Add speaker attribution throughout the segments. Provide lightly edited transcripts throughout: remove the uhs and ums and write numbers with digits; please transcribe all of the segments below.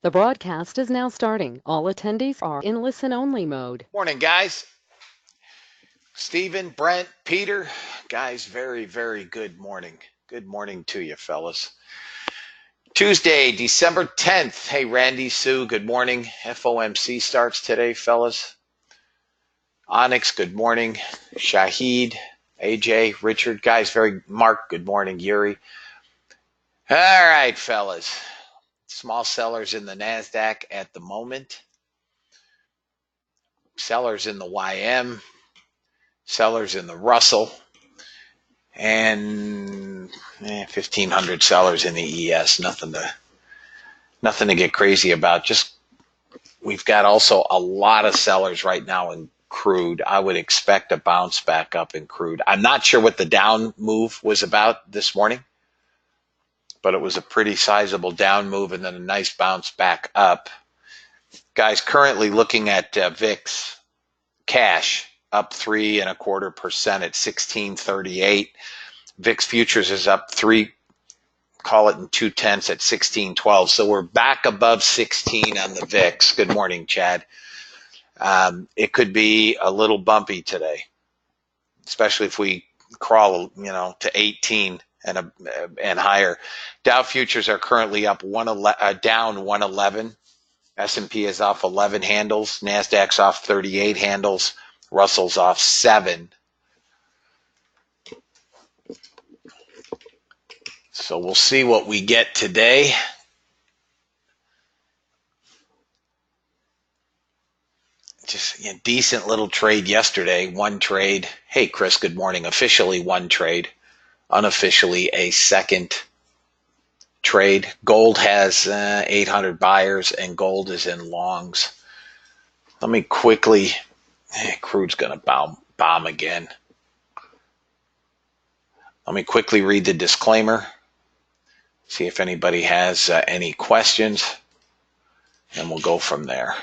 Speaker 1: The broadcast is now starting. All attendees are in listen-only mode.
Speaker 2: Morning, guys. Stephen, Brent, Peter. Guys, very, very good morning. Good morning to you, fellas. Tuesday, December 10th. Hey, Randy, Sue, good morning. FOMC starts today, fellas. Onyx, good morning. Shahid, AJ, Richard. Guys, Mark, good morning. Yuri. All right, fellas. Small sellers in the NASDAQ at the moment. Sellers in the YM. Sellers in the Russell. And 1,500 sellers in the ES. Nothing to get crazy about. Just we've got also a lot of sellers right now in crude. I would expect a bounce back up in crude. I'm not sure what the down move was about this morning, but it was a pretty sizable down move and then a nice bounce back up. Guys, currently looking at VIX cash up 3.25% at 1638. VIX futures is up 3, call it in 2/10 at 1612. So we're back above 16 on the VIX. Good morning, Chad. It could be a little bumpy today, especially if we crawl, to 18 and higher. Dow futures are currently up down 111. S&P is off 11 handles. NASDAQ's off 38 handles. Russell's off 7. So we'll see what we get today. Just a decent little trade yesterday. One trade. Hey, Chris, good morning. Officially one trade. Unofficially a second trade. Gold has 800 buyers and gold is in longs. Let me quickly, crude's going to bomb again. Let me quickly read the disclaimer. See if anybody has any questions. And we'll go from there.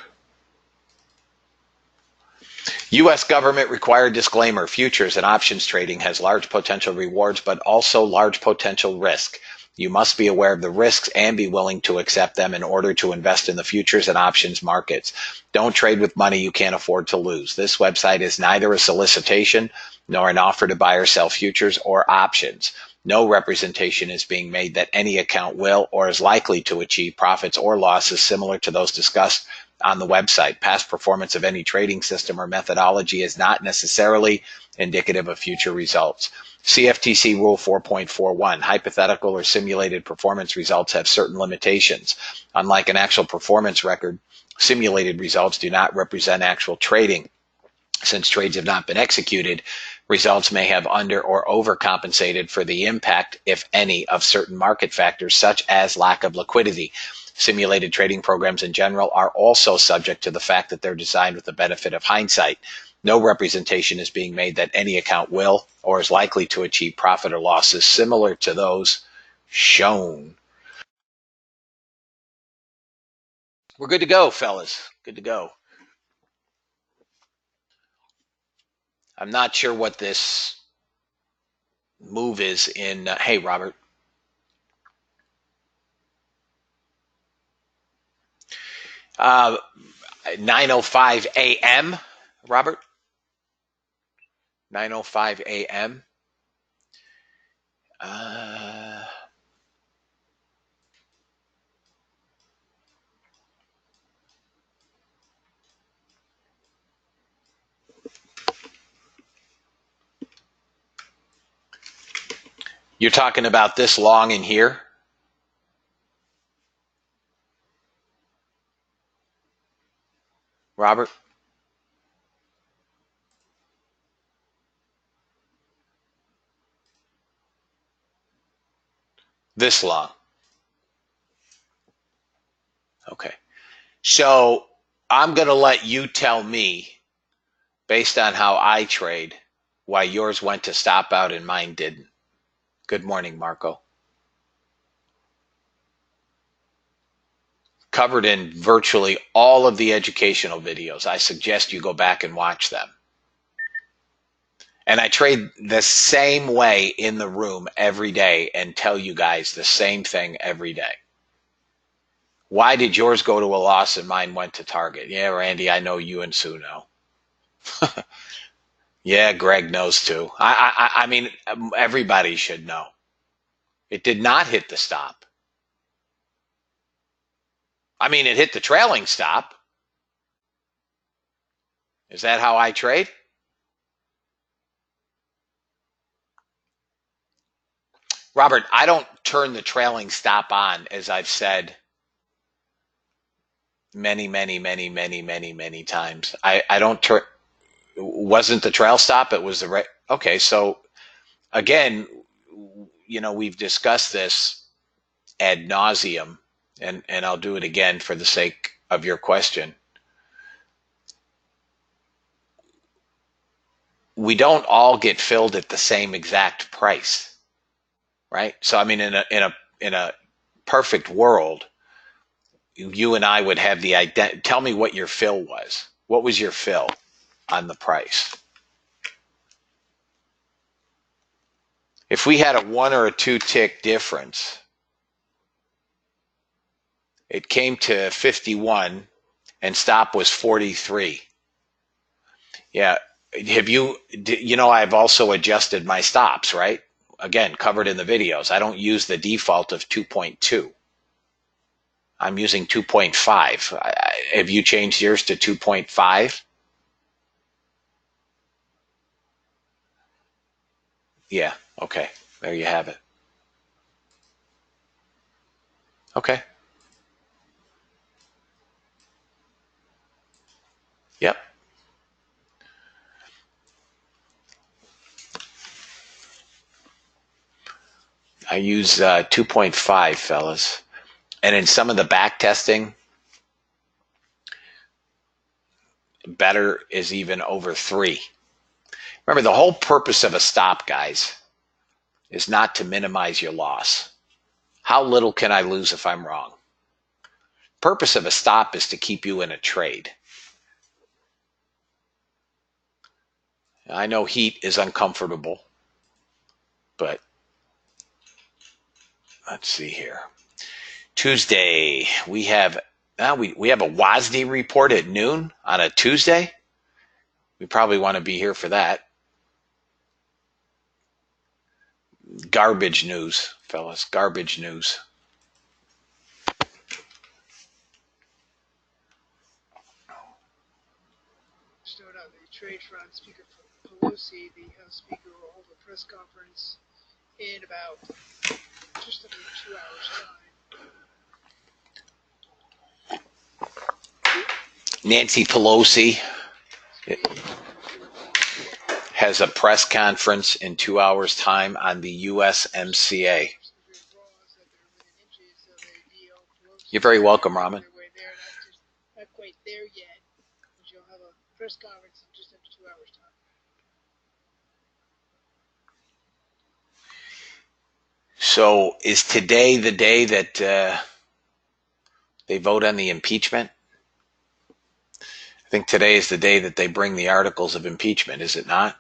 Speaker 2: U.S. government required disclaimer. Futures and options trading has large potential rewards, but also large potential risk. You must be aware of the risks and be willing to accept them in order to invest in the futures and options markets. Don't trade with money you can't afford to lose. This website is neither a solicitation nor an offer to buy or sell futures or options. No representation is being made that any account will or is likely to achieve profits or losses similar to those discussed on the website. Past performance of any trading system or methodology is not necessarily indicative of future results. CFTC Rule 4.41, hypothetical or simulated performance results have certain limitations. Unlike an actual performance record, simulated results do not represent actual trading. Since trades have not been executed, results may have under or overcompensated for the impact, if any, of certain market factors such as lack of liquidity. Simulated trading programs in general are also subject to the fact that they're designed with the benefit of hindsight. No representation is being made that any account will or is likely to achieve profit or losses similar to those shown. We're good to go, fellas. Good to go. I'm not sure what this move is in. Hey, Robert. 9:05 a.m. Robert. 9:05 a.m. You're talking about this long in here? Robert? This long. Okay. So I'm going to let you tell me, based on how I trade, why yours went to stop out and mine didn't. Good morning, Marco. Covered in virtually all of the educational videos. I suggest you go back and watch them. And I trade the same way in the room every day and tell you guys the same thing every day. Why did yours go to a loss and mine went to target? Yeah, Randy, I know you and Sue know. Yeah, Greg knows too. I mean, everybody should know. It did not hit the stop. I mean, it hit the trailing stop. Is that how I trade? Robert, I don't turn the trailing stop on, as I've said many times. I don't turn. Wasn't the trail stop? It was the right. Okay, so again, we've discussed this ad nauseum, and I'll do it again for the sake of your question. We don't all get filled at the same exact price, right? So I mean, in a perfect world, you and I would have the ident. Tell me what your fill was. What was your fill on the price? If we had a 1 or a 2 tick difference, it came to 51 and stop was 43. Yeah. I've also adjusted my stops, right? Again, covered in the videos. I don't use the default of 2.2. I'm using 2.5. Have you changed yours to 2.5? Yeah. Okay. There you have it. Okay. Yep. I use 2.5, fellas. And in some of the back testing, better is even over 3. Remember, the whole purpose of a stop, guys, is not to minimize your loss. How little can I lose if I'm wrong? Purpose of a stop is to keep you in a trade. I know heat is uncomfortable, but let's see here. Tuesday, we have we have a WASD report at noon on a Tuesday. We probably want to be here for that. Garbage news, fellas. Garbage news.
Speaker 3: Snowed out the trade front. Speaker Pelosi, the House Speaker, will hold a press conference in about just under 2 hours' time.
Speaker 2: Nancy Pelosi has a press conference in 2 hours' time on the USMCA. You're very welcome, Raman.
Speaker 3: Not quite there yet, but you'll have a press conference in just under 2 hours' time.
Speaker 2: So is today the day that they vote on the impeachment? I think today is the day that they bring the articles of impeachment, is it not?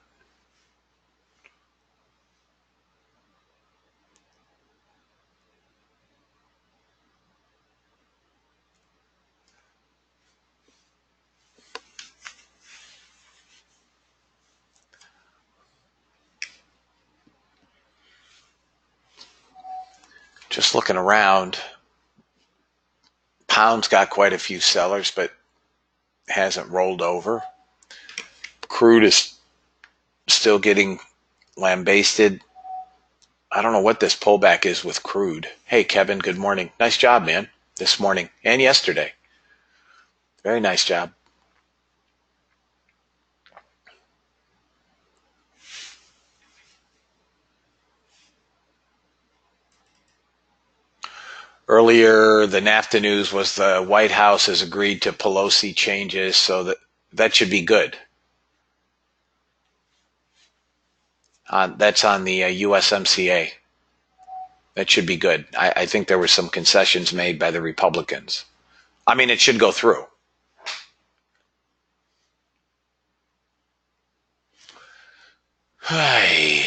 Speaker 2: Just looking around, pound's got quite a few sellers, but hasn't rolled over. Crude is still getting lambasted. I don't know what this pullback is with crude. Hey, Kevin, good morning. Nice job, man, this morning and yesterday. Very nice job. Earlier, the NAFTA news was the White House has agreed to Pelosi changes, so that should be good. That's on the USMCA. That should be good. I think there were some concessions made by the Republicans. I mean, it should go through. Hey.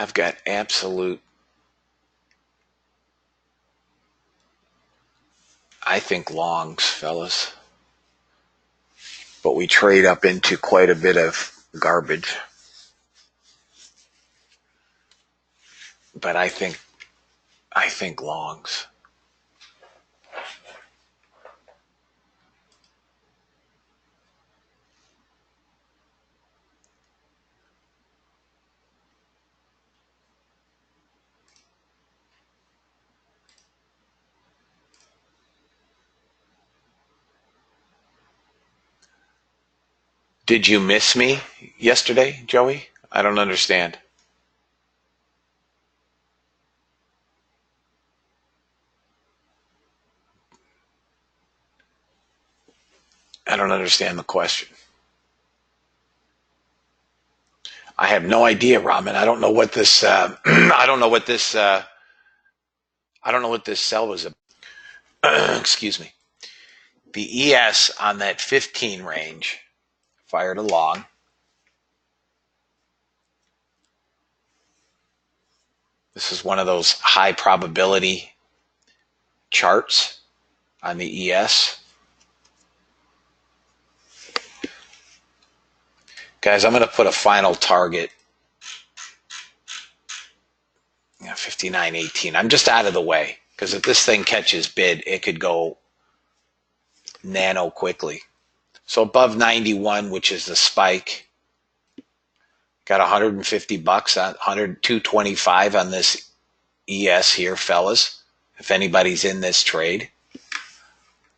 Speaker 2: I've got absolute, I think, longs, fellas. But we trade up into quite a bit of garbage. But I think longs. Did you miss me yesterday, Joey? I don't understand. I don't understand the question. I have no idea, Ramen. I don't know what this. I don't know what this. I don't know what this cell was about. Excuse me. The ES on that 15 range fired along. This is one of those high probability charts on the ES. Guys, I'm going to put a final target. 59.18. I'm just out of the way because if this thing catches bid, it could go nano quickly. So above 91, which is the spike, got 150 bucks on 225 on this ES here, fellas. If anybody's in this trade,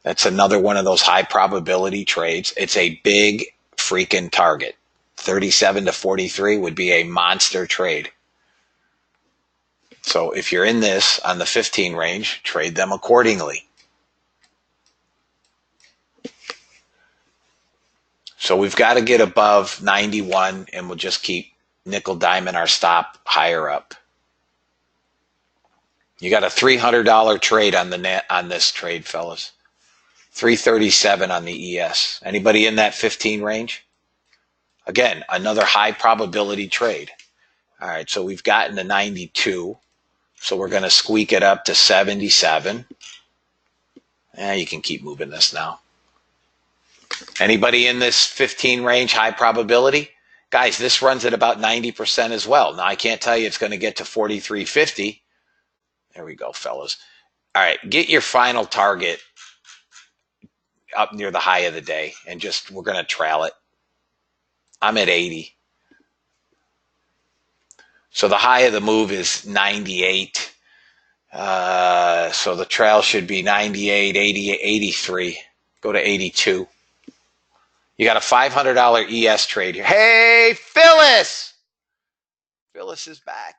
Speaker 2: that's another one of those high probability trades. It's a big freaking target. 37 to 43 would be a monster trade. So if you're in this on the 15 range, trade them accordingly. So we've got to get above 91 and we'll just keep nickel diming our stop higher up. You got a $300 trade on the net on this trade, fellas. 337 on the ES. Anybody in that 15 range? Again, another high probability trade. All right, so we've gotten to 92. So we're going to squeak it up to 77. You can keep moving this now. Anybody in this 15 range, high probability? Guys, this runs at about 90% as well. Now, I can't tell you it's going to get to 43.50. There we go, fellas. All right, get your final target up near the high of the day, and just we're going to trail it. I'm at 80. So the high of the move is 98. So the trail should be 98, 80, 83. Go to 82. You got a $500 ES trade here. Hey, Phyllis! Phyllis is back.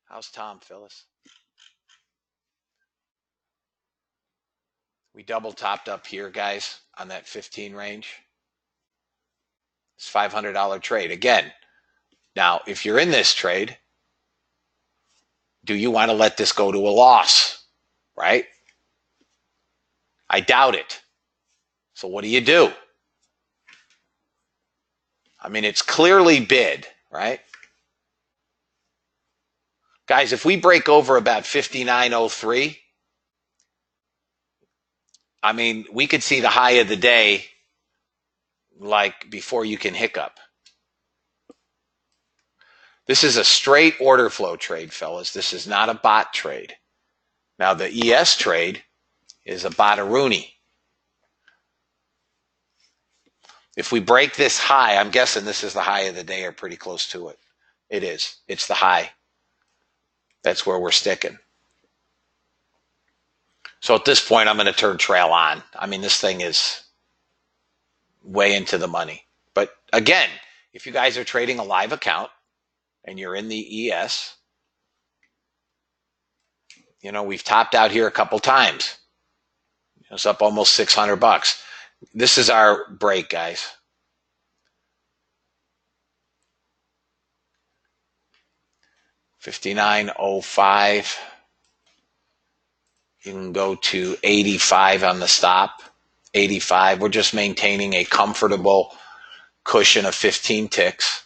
Speaker 2: How's Tom, Phyllis? We double topped up here, guys, on that 15 range. It's $500 trade. Again, now, if you're in this trade, do you want to let this go to a loss, right? I doubt it. So what do? I mean, it's clearly bid, right? Guys, if we break over about 59.03, I mean, we could see the high of the day like before you can hiccup. This is a straight order flow trade, fellas. This is not a bot trade. Now, the ES trade is a bot-a-rooney. If we break this high, I'm guessing this is the high of the day or pretty close to it. It is. It's the high. That's where we're sticking. So at this point, I'm going to turn trail on. I mean, this thing is way into the money. But again, if you guys are trading a live account and you're in the ES, you know, we've topped out here a couple times. It's up almost 600 bucks. This is our break, guys. $59.05. You can go to 85 on the stop. 85. We're just maintaining a comfortable cushion of 15 ticks.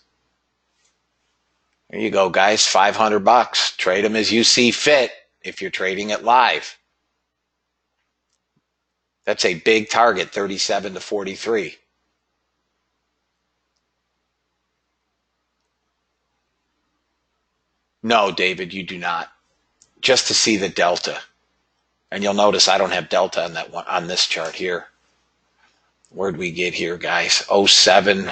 Speaker 2: There you go, guys. $500. Trade them as you see fit if you're trading it live. That's a big target, 37 to 43. No, David, you do not. Just to see the delta. And you'll notice I don't have delta on that one on this chart here. Where'd we get here, guys? 07.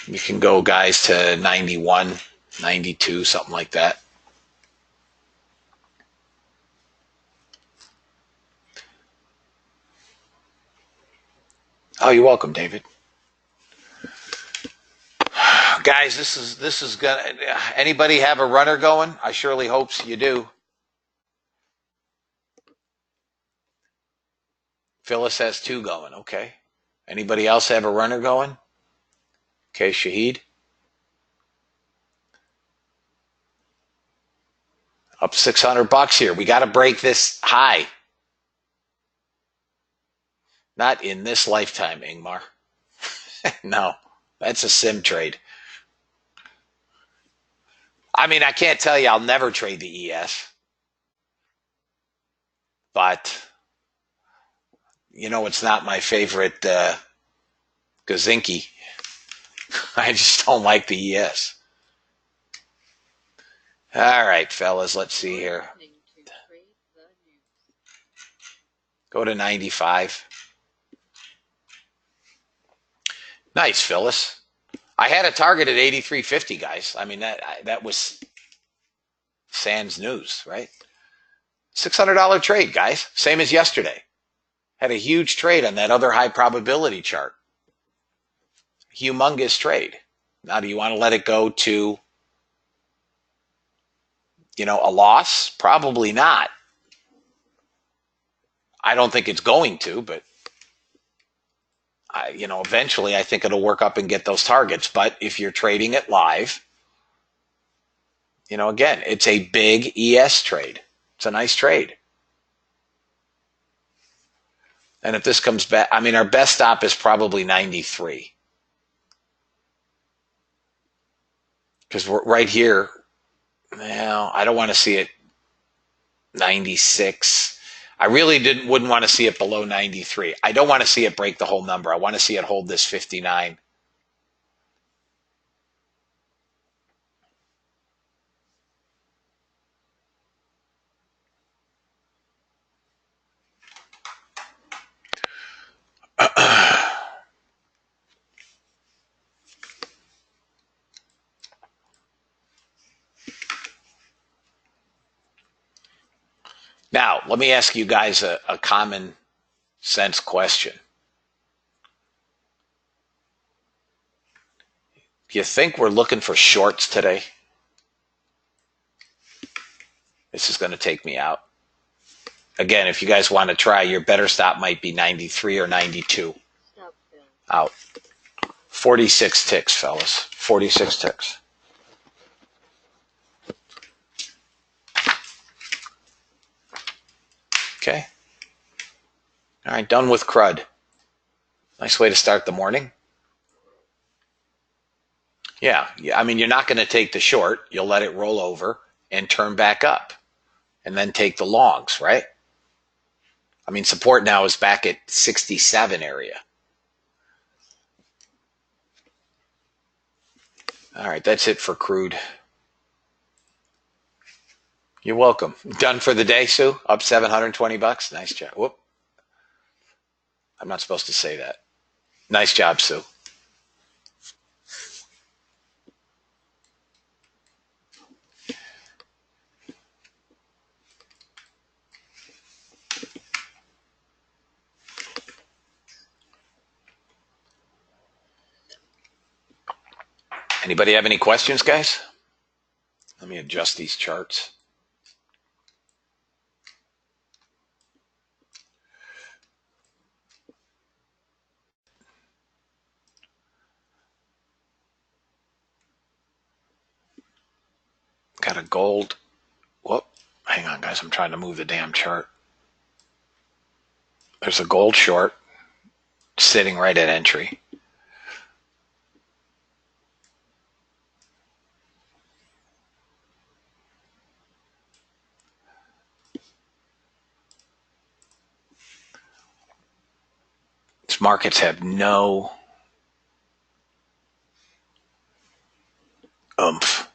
Speaker 2: We can go, guys, to 91, 92, something like that. Oh, you're welcome, David. Guys, this is gonna. Anybody have a runner going? I surely hope you do. Phyllis has 2 going. Okay. Anybody else have a runner going? Okay, Shahid. Up $600 here. We got to break this high. Not in this lifetime, Ingmar. No, that's a sim trade. I mean, I can't tell you I'll never trade the ES. But, it's not my favorite Gazinki. I just don't like the ES. All right, fellas, let's see here. Go to 95. Nice, Phyllis. I had a target at 83.50, guys. I mean, that was sans news, right? $600 trade, guys. Same as yesterday. Had a huge trade on that other high probability chart. Humongous trade. Now, do you want to let it go to, a loss? Probably not. I don't think it's going to, but eventually I think it'll work up and get those targets. But if you're trading it live, again, it's a big ES trade. It's a nice trade. And if this comes back, I mean, our best stop is probably 93. Because we're right here. Well, I don't want to see it 96. I really wouldn't want to see it below 93. I don't want to see it break the whole number. I want to see it hold this 59. Now, let me ask you guys a common sense question. Do you think we're looking for shorts today? This is going to take me out. Again, if you guys want to try, your better stop might be 93 or 92. Stop, out. 46 ticks, fellas. 46 ticks. Okay. All right, done with crud. Nice way to start the morning. Yeah, I mean, you're not going to take the short. You'll let it roll over and turn back up and then take the longs, right? I mean, support now is back at 67 area. All right, that's it for crude. You're welcome. Done for the day, Sue? Up $720? Nice job. Whoop. I'm not supposed to say that. Nice job, Sue. Anybody have any questions, guys? Let me adjust these charts. Got a gold. Whoop. Hang on, guys. I'm trying to move the damn chart. There's a gold short sitting right at entry. These markets have no oomph.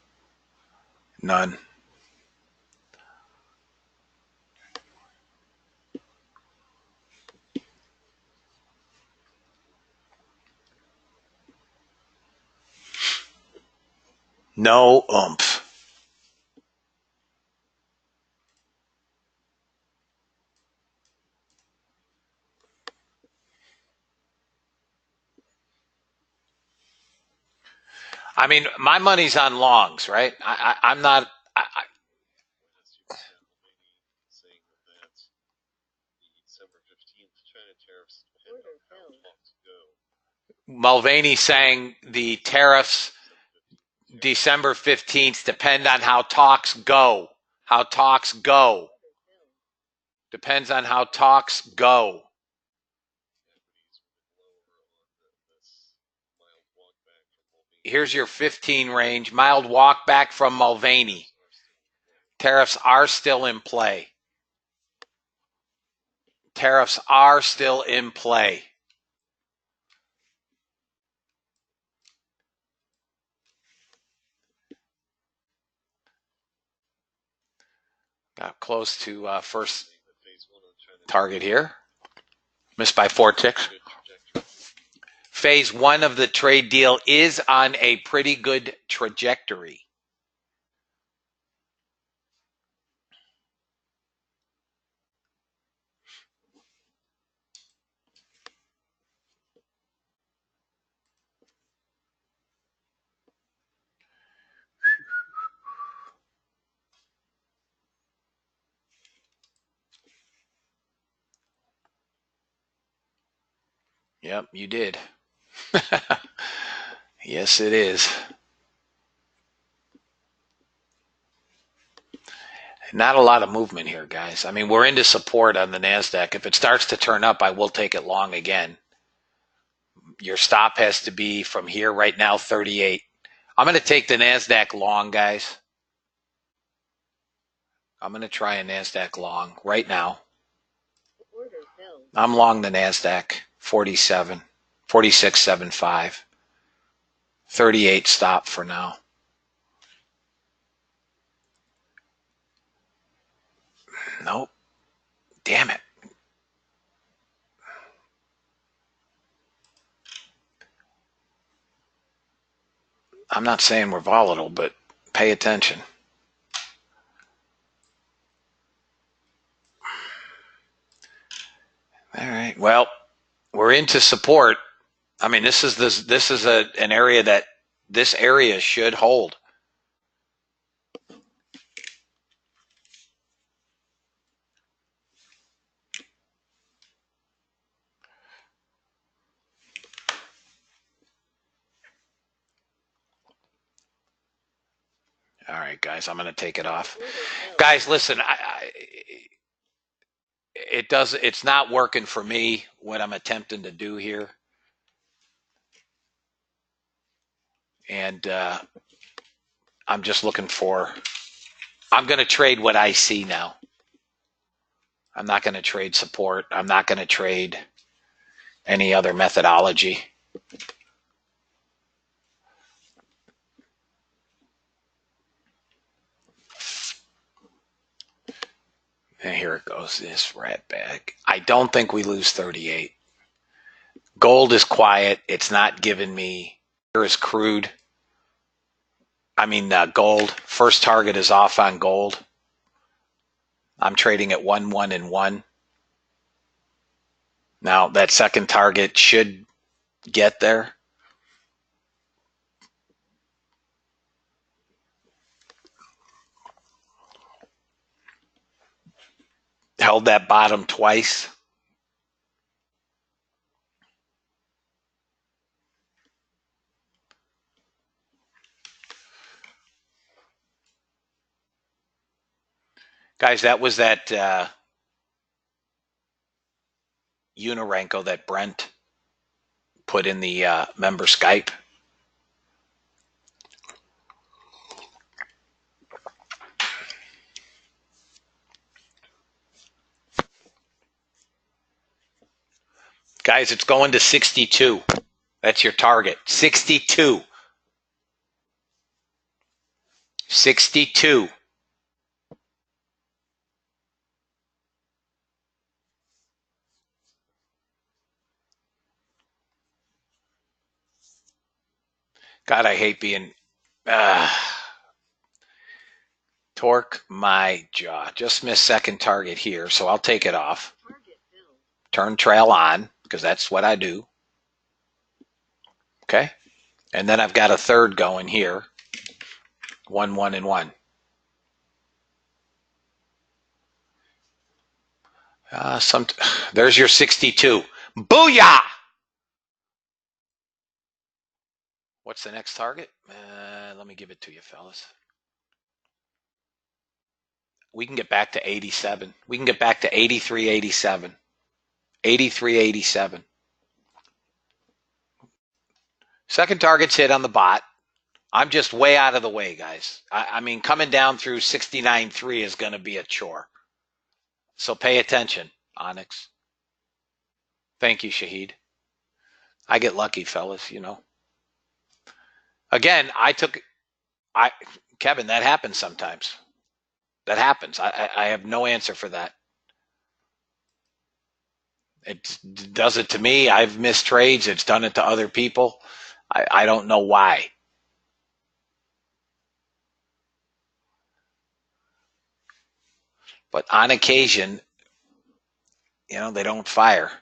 Speaker 2: None. No oomph. I mean, my money's on longs, right? I'm not. Mulvaney saying the tariffs December 15th depend on how talks go. How talks go. Depends on how talks go. Here's your 15 range. Mild walk back from Mulvaney. Tariffs are still in play. Tariffs are still in play. Got close to first target here. Missed by 4 ticks. Phase 1 of the trade deal is on a pretty good trajectory. Yep, you did. Yes, it is. Not a lot of movement here, guys. I mean, we're into support on the NASDAQ. If it starts to turn up, I will take it long again. Your stop has to be from here right now, 38. I'm going to take the NASDAQ long, guys. I'm going to try a NASDAQ long right now. I'm long the NASDAQ, 47, 46.75. 38 stop for now. Nope. Damn it. I'm not saying we're volatile, but pay attention. All right. Well, we're into support. I mean, this is an area that this area should hold. All right, guys, I'm going to take it off. Guys, listen, it's not working for me what I'm attempting to do here. And I'm just looking I'm going to trade what I see now. I'm not going to trade support. I'm not going to trade any other methodology. And here it goes, this rat bag. I don't think we lose 38. Gold is quiet. It's not giving me. Here is crude. I mean, gold. First target is off on gold. I'm trading at 1, 1, and 1. Now, that second target should get there. Held that bottom twice. Guys, that was that Unirenko that Brent put in the member Skype. Guys, it's going to 62. That's your target. 62. 62. God, I hate being torque my jaw. Just missed second target here, so I'll take it off. Turn trail on, because that's what I do. Okay? And then I've got a third going here. 1, 1, and 1. There's your 62. Booyah! What's the next target? Let me give it to you, fellas. We can get back to 87. We can get back to 83, 87. 83, 87. Second target's hit on the bot. I'm just way out of the way, guys. I mean, coming down through 69.3 is going to be a chore. So pay attention, Onyx. Thank you, Shahid. I get lucky, fellas, you know. Again, Kevin, that happens sometimes. That happens. I have no answer for that. It does it to me. I've missed trades. It's done it to other people. I don't know why. But on occasion, you know, they don't fire.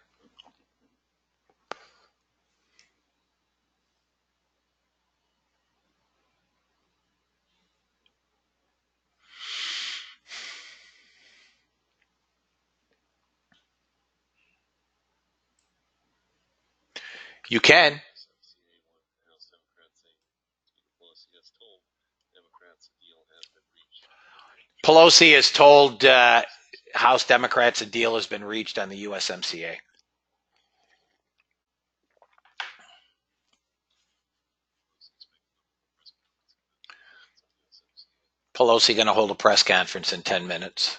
Speaker 2: You can. Pelosi has told House Democrats a deal has been reached on the USMCA. Pelosi going to hold a press conference in 10 minutes.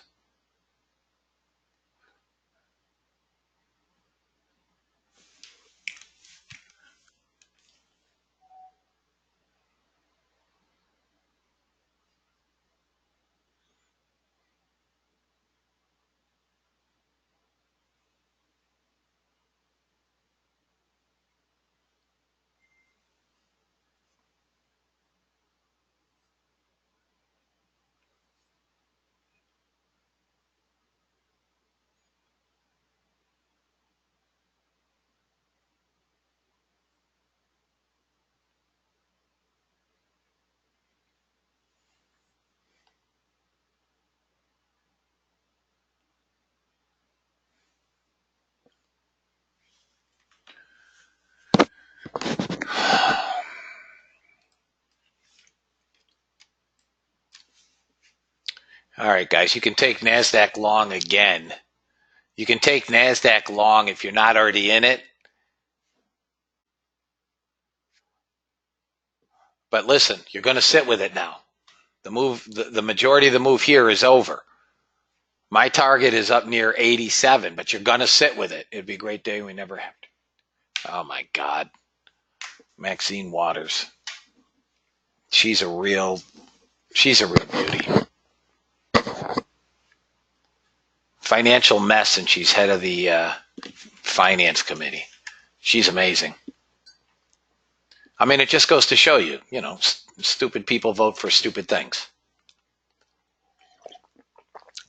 Speaker 2: All right, guys, you can take NASDAQ long again. You can take NASDAQ long if you're not already in it. But listen, you're going to sit with it now. The majority of the move here is over. My target is up near 87, but you're going to sit with it. It'd be a great day. We never have to. Oh, my God. Maxine Waters. She's a real beauty. Financial mess, and she's head of the finance committee. She's amazing. I mean, it just goes to show you, you know, stupid people vote for stupid things.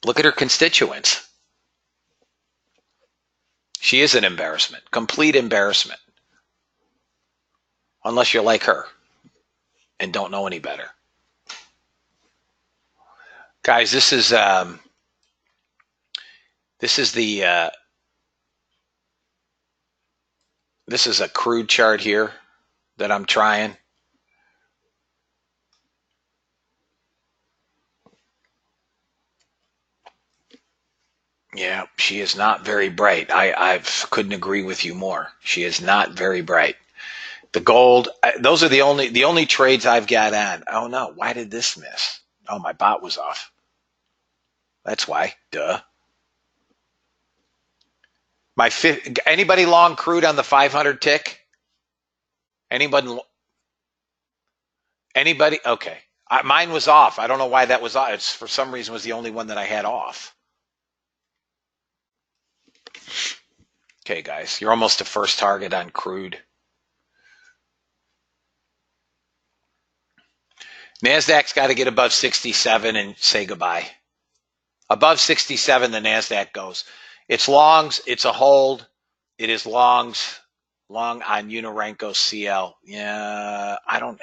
Speaker 2: Look at her constituents. She is an embarrassment, complete embarrassment. Unless you're like her and don't know any better. Guys, this is the this is a crude chart here that I'm trying. Yeah, she is not very bright. I couldn't agree with you more. She is not very bright. The gold, those are the only trades I've got on. Oh no, why did this miss? Oh, my bot was off. That's why. Duh. Anybody long crude on the 500 tick? Anybody? Anybody? Okay. Mine was off. I don't know why that was off. It's for some reason was the only one that I had off. Okay, guys, you're almost to first target on crude. NASDAQ's got to get above 67 and say goodbye. Above 67, the NASDAQ goes. It's longs. It's a hold. It is longs. Long on Unirenco CL. Yeah, I don't.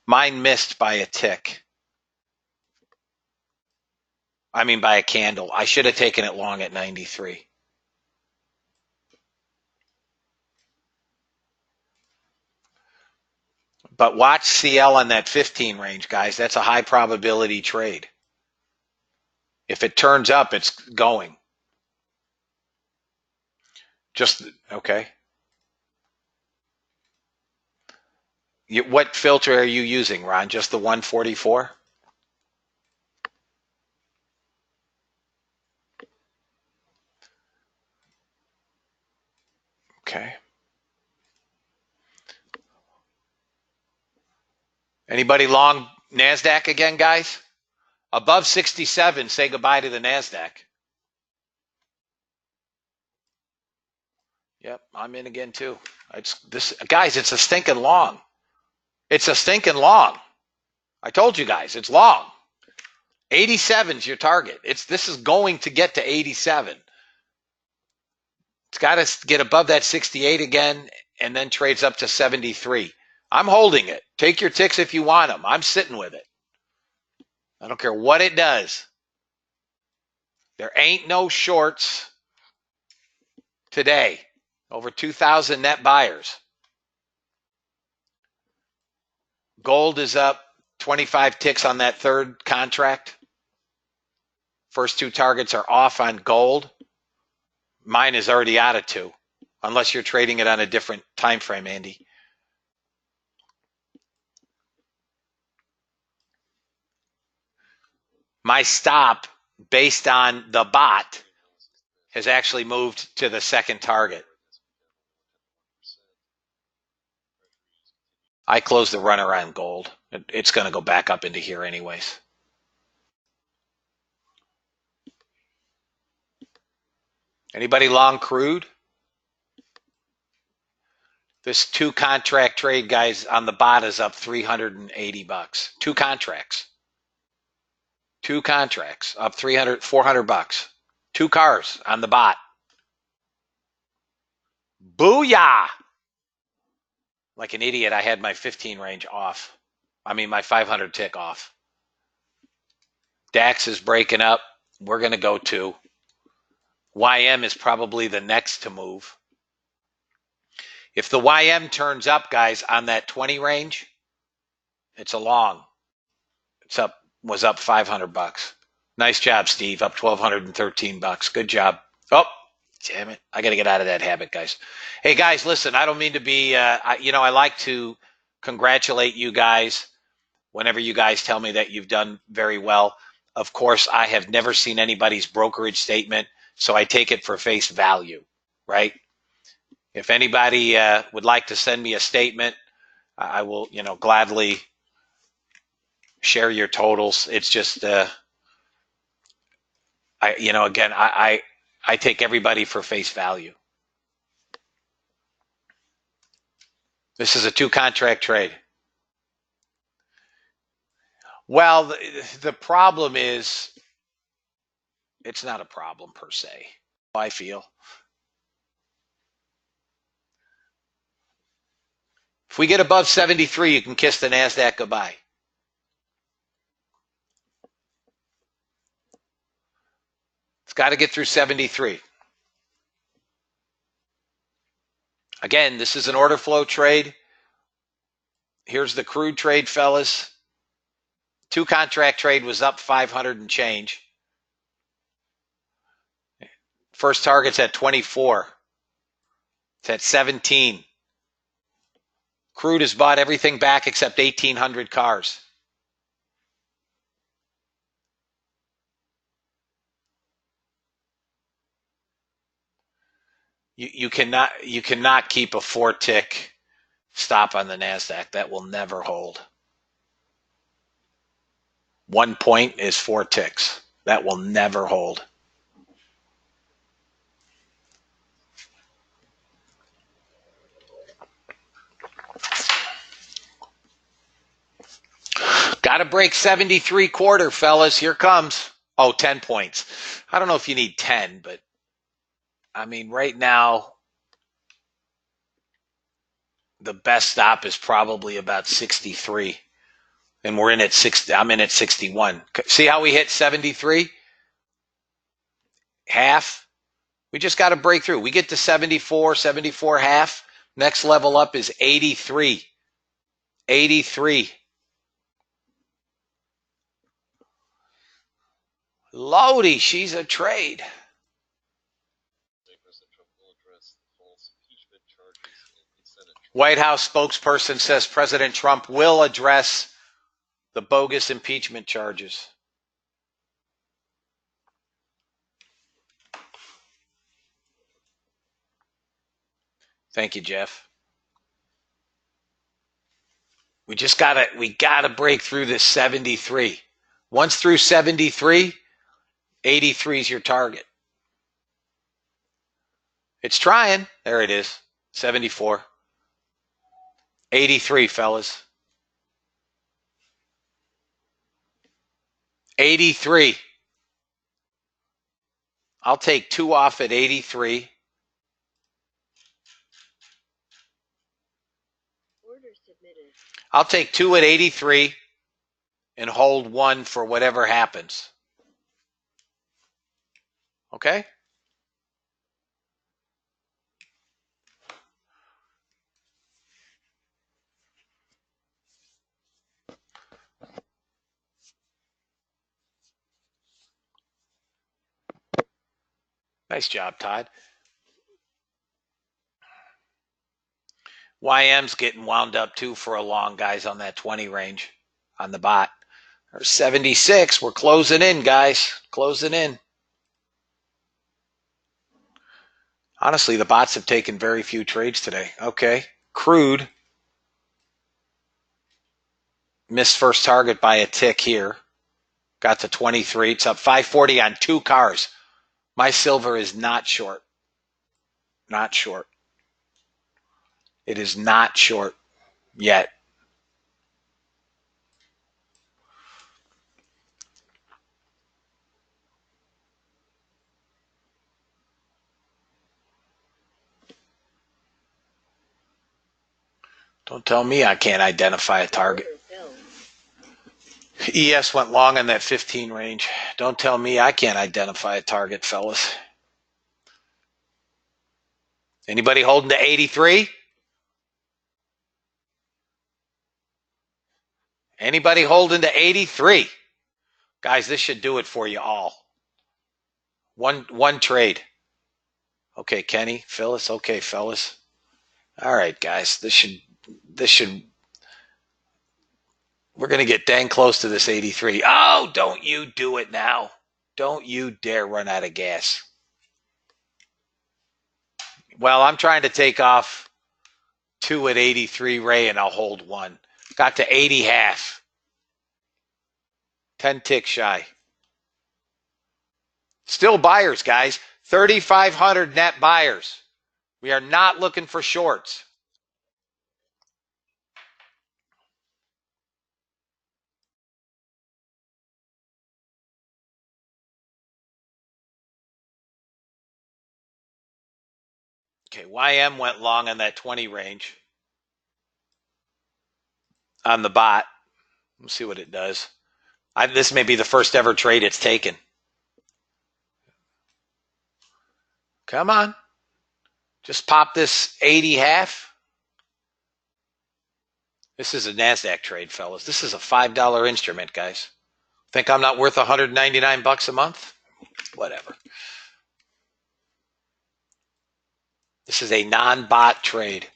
Speaker 2: Mine missed by a tick. I mean, by a candle. I should have taken it long at 93. But watch CL on that 15 range, guys. That's a high probability trade. If it turns up, it's going. Just, okay. What filter are you using, Ron? Just the 144? Okay. Anybody long NASDAQ again, guys? Above 67, say goodbye to the NASDAQ. Yep, I'm in again too. Guys, it's a stinking long. It's a stinking long. I told you guys, it's long. 87 is your target. This is going to get to 87. It's got to get above that 68 again and then trades up to 73. I'm holding it. Take your ticks if you want them. I'm sitting with it. I don't care what it does. There ain't no shorts today. Over 2,000 net buyers. Gold is up 25 ticks on that third contract. First two targets are off on gold. Mine is already out of 2, unless you're trading it on a different time frame, Andy. My stop, based on the bot, has actually moved to the second target. I closed the runner on gold. It's going to go back up into here anyways. Anybody long crude? This 2 contract trade, guys, on the bot is up $380. 2 contracts. 2 contracts up $400. 2 cars on the bot. Booyah! Like an idiot, I had my 15 range off. I mean, my 500 tick off. DAX is breaking up. We're going to go to. YM is probably the next to move. If the YM turns up, guys, on that 20 range, it's a long. Was up $500. Nice job, Steve. Up $1,213. Good job. Oh, damn it. I got to get out of that habit, guys. Hey, guys, listen, I don't mean to be, I like to congratulate you guys whenever you guys tell me that you've done very well. Of course, I have never seen anybody's brokerage statement, so I take it for face value, right? If anybody would like to send me a statement, I will, gladly share your totals. It's just, I take everybody for face value. This is a 2 contract trade. Well, the problem is, it's not a problem per se, I feel. If we get above 73, you can kiss the NASDAQ goodbye. It's got to get through 73. Again, this is an order flow trade. Here's the crude trade, fellas. 2 contract trade was up 500 and change. First target's at 24. It's at 17. Crude has bought everything back except 1,800 cars. You cannot keep a 4-tick stop on the NASDAQ. That will never hold. 1 point is 4 ticks. That will never hold. Got to break 73 quarter, fellas. Here comes. Oh, 10 points. I don't know if you need 10, but I mean, right now, the best stop is probably about 63. And we're in at 60. I'm in at 61. See how we hit 73? Half. We just got to break through. We get to 74, 74 half. Next level up is 83. 83. Lodi, she's a trade. White House spokesperson says President Trump will address the bogus impeachment charges. Thank you, Jeff. We gotta break through this 73. Once through 73, 83 is your target. It's trying. There it is. 74. 83, fellas. 83. I'll take 2 off at 83.
Speaker 4: Order submitted.
Speaker 2: I'll take 2 at 83 and hold 1 for whatever happens. Okay? Nice job, Todd. YM's getting wound up too for a long, guys, on that 20 range on the bot. Or 76. We're closing in, guys. Closing in. Honestly, the bots have taken very few trades today. Okay. Crude missed first target by a tick here. Got to 23. It's up 540 on 2 cars. My silver is not short. Not short. It is not short yet. Don't tell me I can't identify a target. ES went long on that 15 range. Don't tell me I can't identify a target, fellas. Anybody holding to 83? Anybody holding to 83? Guys, this should do it for you all. One trade. Okay, Kenny, Phyllis. Okay, fellas. All right, guys. This should we're going to get dang close to this 83. Oh, don't you do it now. Don't you dare run out of gas. Well, I'm trying to take off 2 at 83, Ray, and I'll hold 1. Got to 80 half. 10 ticks shy. Still buyers, guys. 3,500 net buyers. We are not looking for shorts. Okay, YM went long on that 20 range on the bot. Let's see what it does. This may be the first ever trade it's taken. Come on. Just pop this 80 half. This is a NASDAQ trade, fellas. This is a $5 instrument, guys. Think I'm not worth $199 a month? Whatever. This is a non-bot trade.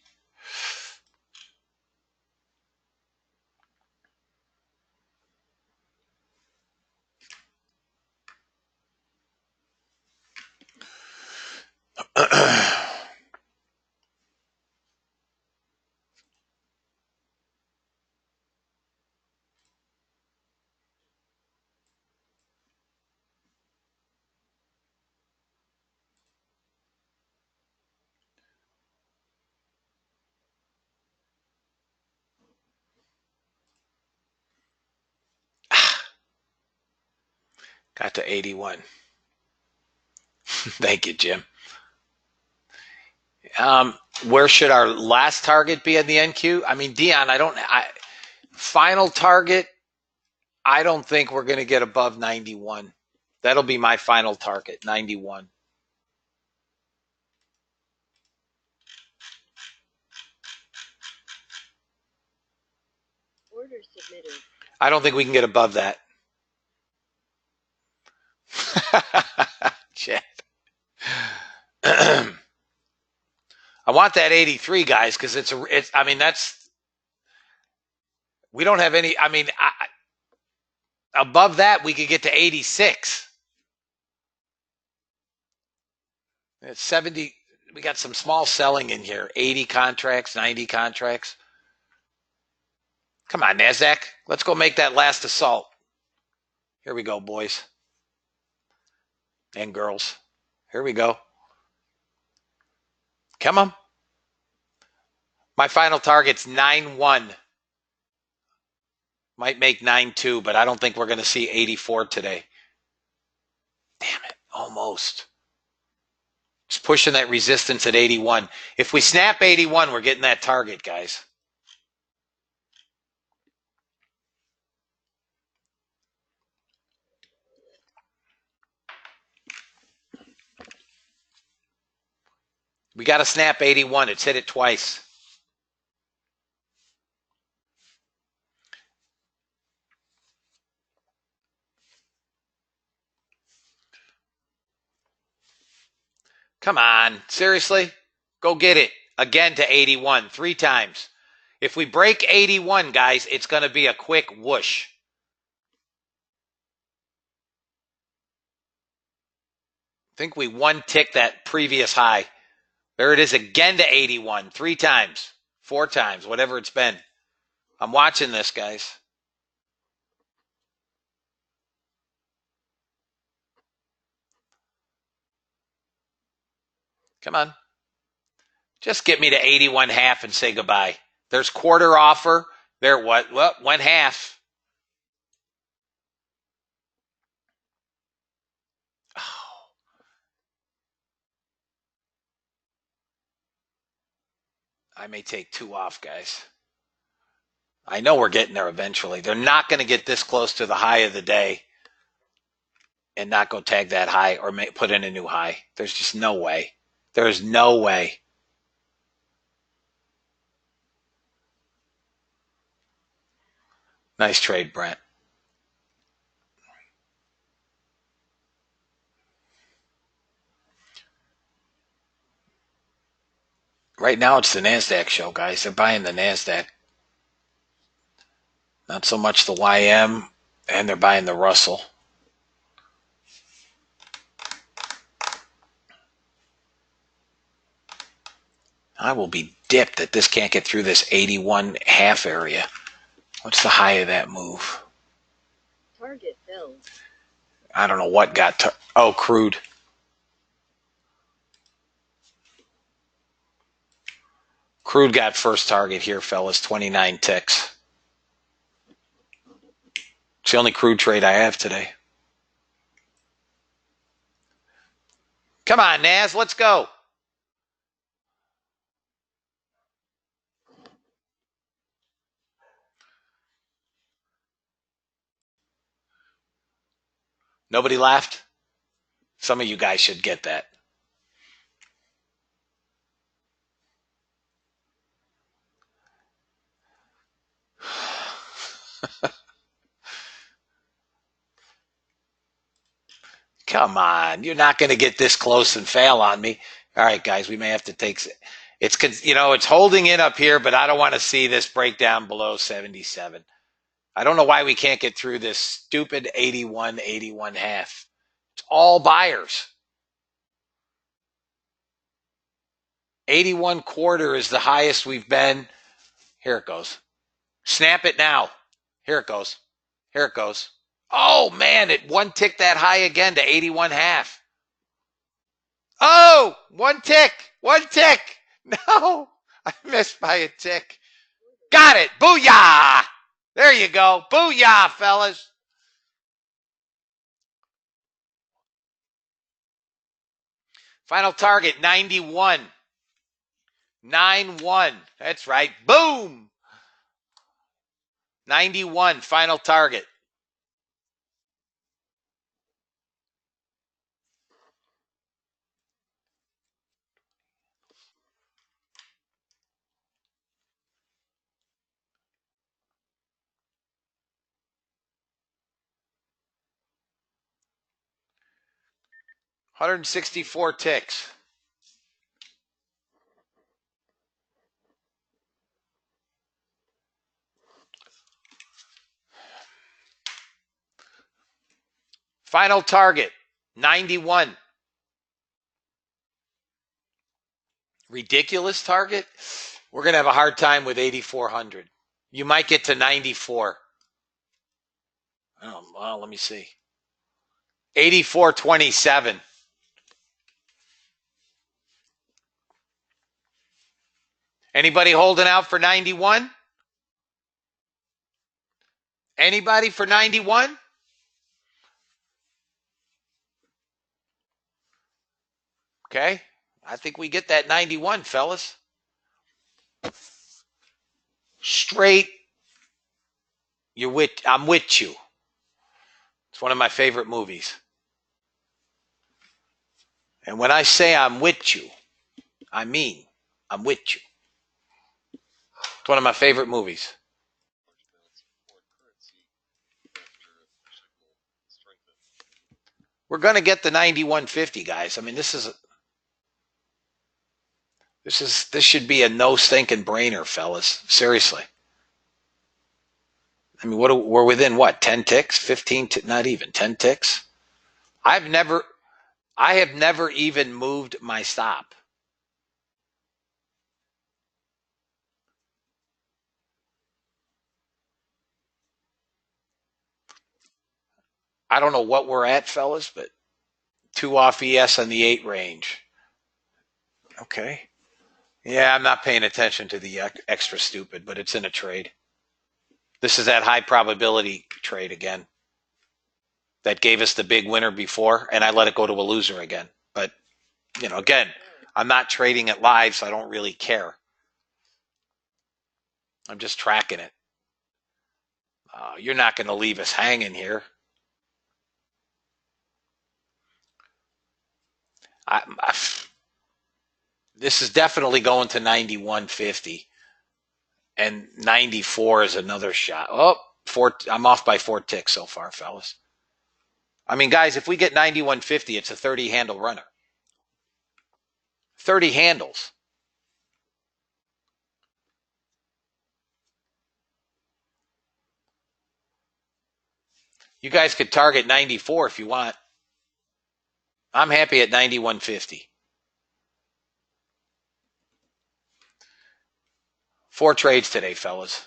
Speaker 2: Got to 81. Thank you, Jim. Where should our last target be in the NQ? I mean, Dion, final target, I don't think we're going to get above 91. That'll be my final target, 91.
Speaker 4: Order submitted.
Speaker 2: I don't think we can get above that. Chat. I want that 83, guys, because we don't have any, above that, we could get to 86. It's 70. We got some small selling in here, 80 contracts, 90 contracts. Come on, NASDAQ. Let's go make that last assault. Here we go, boys and girls. Here we go. Come on. My final target's 9-1. Might make 9-2, but I don't think we're going to see 84 today. Damn it. Almost. Just pushing that resistance at 81. If we snap 81, we're getting that target, guys. We got to snap 81. It's hit it twice. Come on. Seriously? Go get it. Again to 81. 3 times. If we break 81, guys, it's going to be a quick whoosh. I think we one tick that previous high. There it is again to 81. 3 times. 4 times. Whatever it's been. I'm watching this, guys. Come on. Just get me to 81.5 and say goodbye. There's quarter offer. There what? Well, 1/2. Oh. I may take 2 off, guys. I know we're getting there eventually. They're not going to get this close to the high of the day and not go tag that high or put in a new high. There's just no way. There's no way. Nice trade, Brent. Right now it's the NASDAQ show, guys. They're buying the NASDAQ. Not so much the YM, and they're buying the Russell. I will be dipped that this can't get through this 81.5 area. What's the high of that move?
Speaker 4: Target filled.
Speaker 2: I don't know what got crude. Crude got first target here, fellas, 29 ticks. It's the only crude trade I have today. Come on, Naz, let's go. Nobody laughed? Some of you guys should get that. Come on, you're not going to get this close and fail on me. All right, guys, we may have to take it's holding in up here, but I don't want to see this break down below 77. I don't know why we can't get through this stupid 81.5. It's all buyers. 81.25 is the highest we've been. Here it goes. Snap it now. Here it goes. Here it goes. Oh, man, it one tick that high again to 81.5. Oh, one tick. One tick. No, I missed by a tick. Got it. Booyah. There you go. Booyah, fellas. Final target, 91. 9-1. That's right. Boom. 91, final target. $164 ticks. Final target, 91. Ridiculous target? We're going to have a hard time with 8,400. You might get to 94. Oh, well, let me see. 84.27. Anybody holding out for 91? Anybody for 91? Okay. I think we get that 91, fellas. Straight. I'm with you. It's one of my favorite movies. And when I say I'm with you, I mean I'm with you. It's one of my favorite movies. We're going to get the 91.50, guys. I mean, this should be a no stinking brainer, fellas. Seriously. I mean, we're within what? 10 ticks? 15 not even 10 ticks? I have never even moved my stop. I don't know what we're at, fellas, but 2 off ES on the 8 range. Okay. Yeah, I'm not paying attention to the extra stupid, but it's in a trade. This is that high probability trade again that gave us the big winner before, and I let it go to a loser again. But, again, I'm not trading it live, so I don't really care. I'm just tracking it. You're not going to leave us hanging here. This is definitely going to 91.50, and 94 is another shot. I'm off by 4 ticks so far, fellas. I mean, guys, if we get 91.50, it's a 30-handle runner. 30 handles. You guys could target 94 if you want. I'm happy at 91.50. 4 trades today, fellas.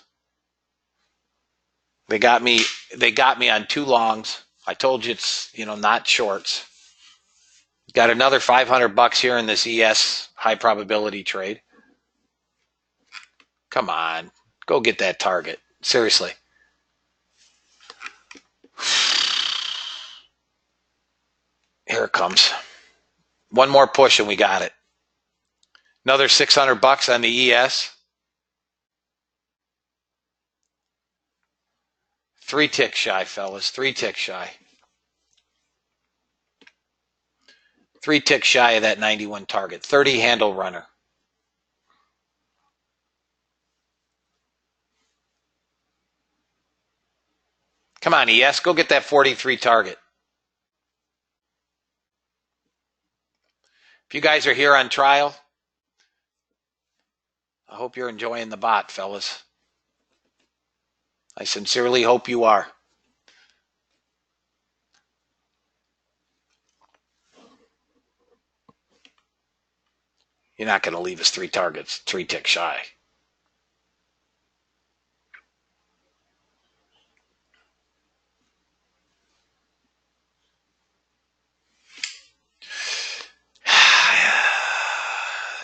Speaker 2: They got me on 2 longs. I told you it's, not shorts. Got another $500 here in this ES high probability trade. Come on. Go get that target. Seriously. Here it comes. One more push and we got it. Another $600 on the ES. 3 ticks shy, fellas. 3 ticks shy. 3 ticks shy of that 91 target. 30 handle runner. Come on, ES. Go get that 43 target. If you guys are here on trial, I hope you're enjoying the bot, fellas. I sincerely hope you are. You're not going to leave us 3 targets, 3 ticks shy.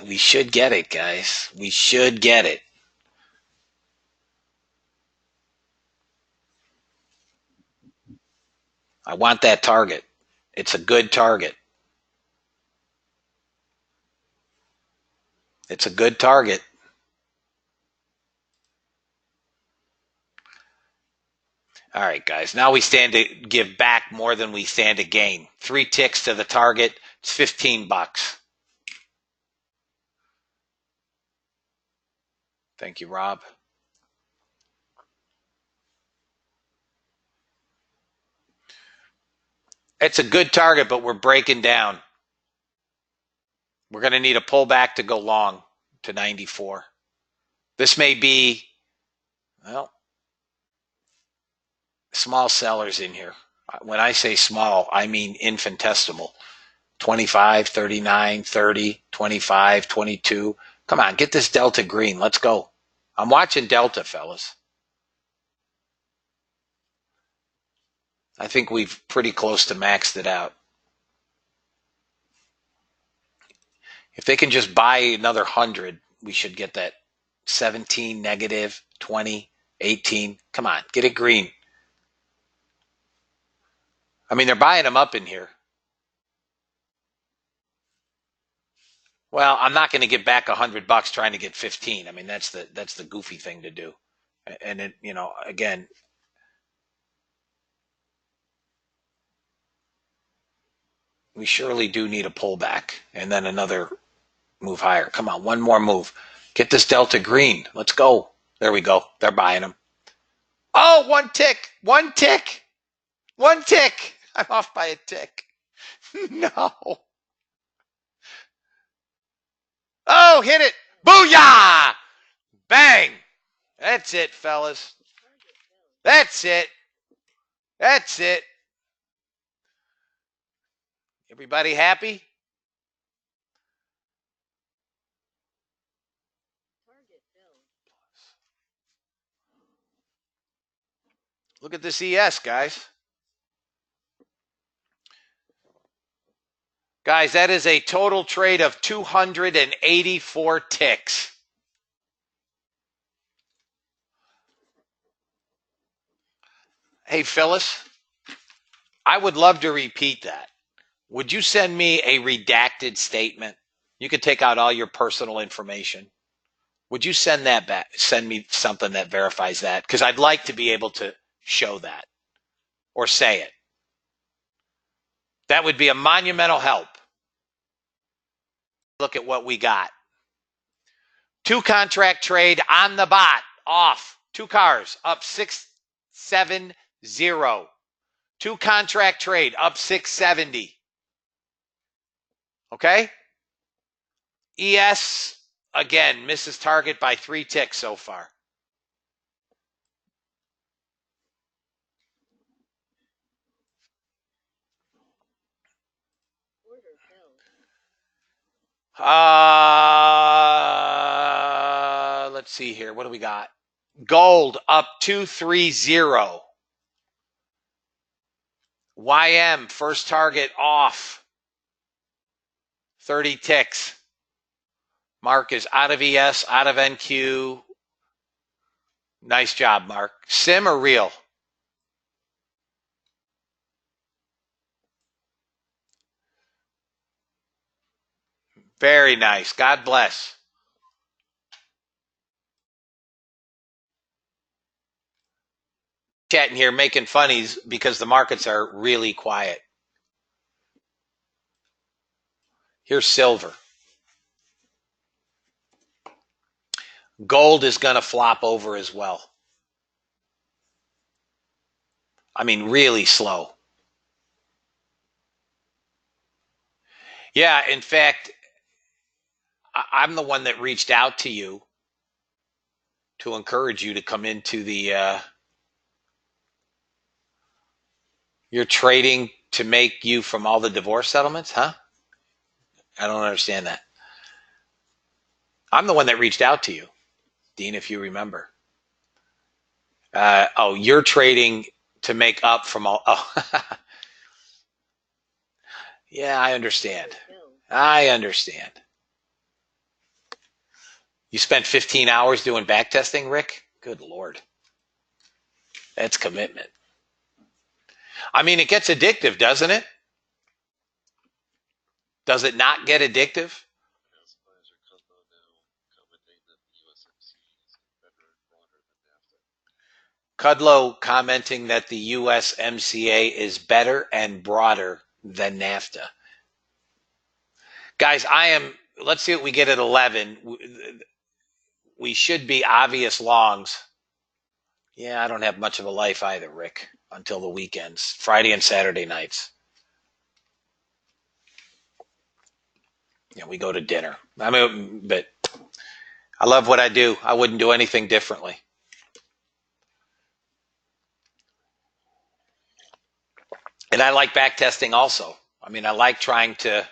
Speaker 2: We should get it, guys. We should get it. I want that target. It's a good target. It's a good target. All right, guys. Now we stand to give back more than we stand to gain. 3 ticks to the target. It's $15. Thank you, Rob. It's a good target, but we're breaking down. We're going to need a pullback to go long to 94. This may be, well, small sellers in here. When I say small, I mean infinitesimal. 25, 39, 30, 25, 22. Come on, get this Delta green. Let's go. I'm watching Delta, fellas. I think we've pretty close to maxed it out. If they can just buy another 100, we should get that 17, negative, 20, 18. Come on, get it green. I mean, they're buying them up in here. Well, I'm not going to get back $100 trying to get 15. I mean, that's the goofy thing to do. And it, again, we surely do need a pullback and then another move higher. Come on, one more move. Get this Delta green. Let's go. There we go. They're buying them. Oh, one tick. One tick. One tick. I'm off by a tick. No. Oh, hit it. Booyah. Bang. That's it, fellas. That's it. That's it. Everybody happy? Look at this ES, guys. Guys, that is a total trade of 284 ticks. Hey, Phyllis, I would love to repeat that. Would you send me a redacted statement? You could take out all your personal information. Would you send that back? Send me something that verifies that? Because I'd like to be able to show that or say it. That would be a monumental help. Look at what we got. 2 contract trade on the bot, off. 2 cars, up 670. 2 contract trade, up 670. Okay? ES, again, misses target by 3 ticks so far. Let's see here. What do we got? Gold up 230. YM, first target off. 30 ticks. Mark is out of ES, out of NQ. Nice job, Mark. Sim or real? Very nice. God bless. Chatting here making funnies because the markets are really quiet. Here's silver. Gold is going to flop over as well. I mean, really slow. Yeah, in fact, I'm the one that reached out to you to encourage you to come into the, you're trading to make you from all the divorce settlements, huh? I don't understand that. I'm the one that reached out to you, Dean, if you remember. You're trading to make up from all. Oh, yeah, I understand. I understand. You spent 15 hours doing back testing, Rick? Good Lord. That's commitment. I mean, it gets addictive, doesn't it? Does it not get addictive? Kudlow commenting that the USMCA is better and broader than NAFTA. Guys, let's see what we get at 11. We should be obvious longs. Yeah, I don't have much of a life either, Rick, until the weekends, Friday and Saturday nights. Yeah, we go to dinner. But I love what I do. I wouldn't do anything differently. And I like back testing also. I like trying to,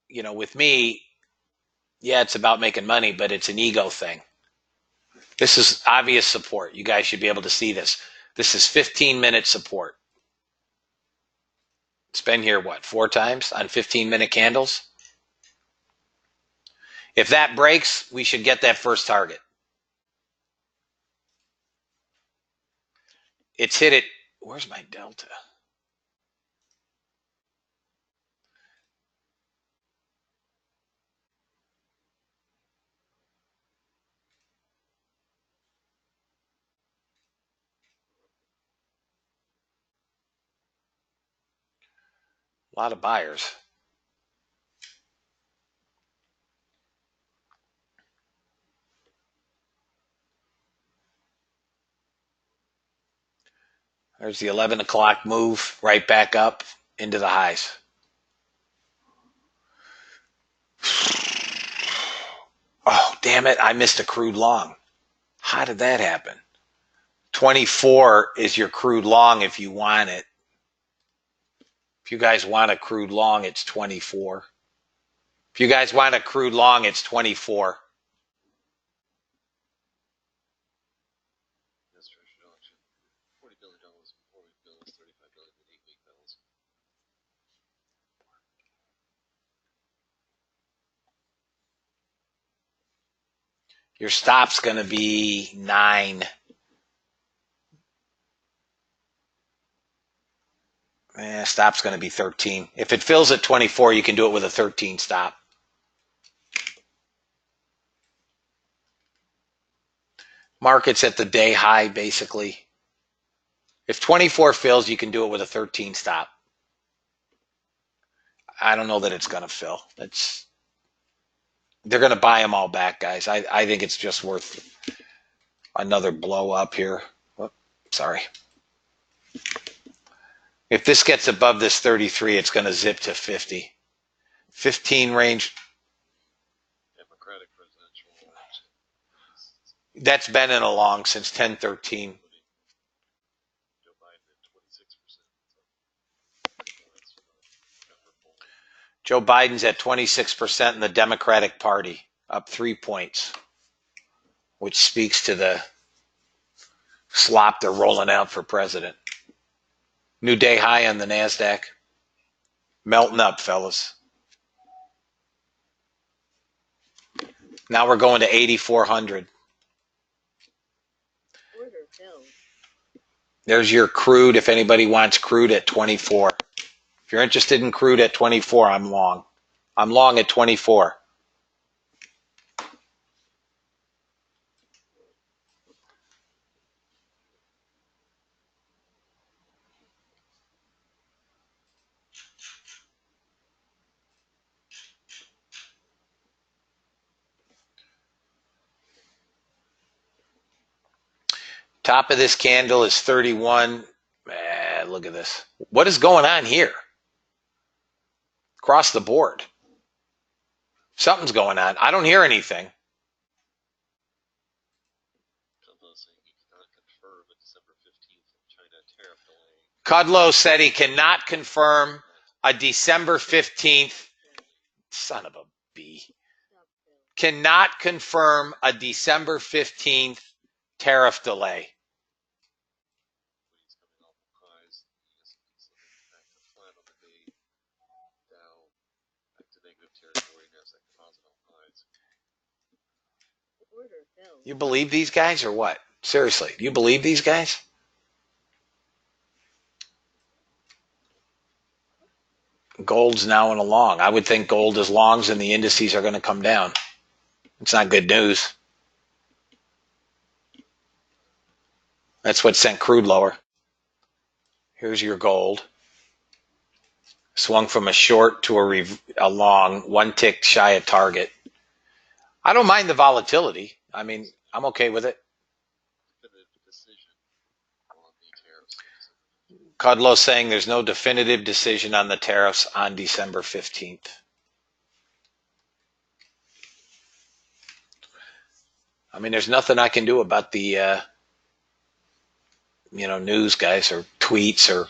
Speaker 2: with me, yeah, it's about making money, but it's an ego thing. This is obvious support. You guys should be able to see this. This is 15-minute support. It's been here, 4 times on 15-minute candles? If that breaks, we should get that first target. It's hit it. Where's my delta? A lot of buyers. There's the 11 o'clock move right back up into the highs. Oh, damn it. I missed a crude long. How did that happen? 24 is your crude long if you want it. If you guys want a crude long, it's 24. If you guys want a crude long, it's 24. Your stop's going to be 9. Stop's going to be 13. If it fills at 24, you can do it with a 13 stop. Market's at the day high, basically. If 24 fills, you can do it with a 13 stop. I don't know that it's going to fill. They're going to buy them all back, guys. I think it's just worth another blow up here. Oh, sorry. If this gets above this 33, it's going to zip to 50. 15 range.
Speaker 5: Democratic presidential election.
Speaker 2: That's been in a long since 1013.
Speaker 5: Joe Biden at 26%.
Speaker 2: Joe Biden's at 26% in the Democratic Party, up 3 points, which speaks to the slop they're rolling out for president. New day high on the NASDAQ. Melting up, fellas. Now we're going to 8,400.
Speaker 4: Order filled.
Speaker 2: There's your crude if anybody wants crude at 24. If you're interested in crude at 24, I'm long. I'm long at 24. Top of this candle is 31. Look at this. What is going on here? Across the board. Something's going on. I don't hear anything. Kudlow said he cannot confirm a December 15th. Son of a B. Cannot confirm a December 15th tariff delay. You believe these guys or what? Seriously, do you believe these guys? Gold's now in a long. I would think gold is longs and the indices are going to come down. It's not good news. That's what sent crude lower. Here's your gold. Swung from a short to a long, one tick shy of target. I don't mind the volatility. I mean, I'm okay with it.
Speaker 5: Definitive decision on the tariffs.
Speaker 2: Kudlow saying there's no definitive decision on the tariffs on December 15th. I mean, there's nothing I can do about the, news guys or tweets or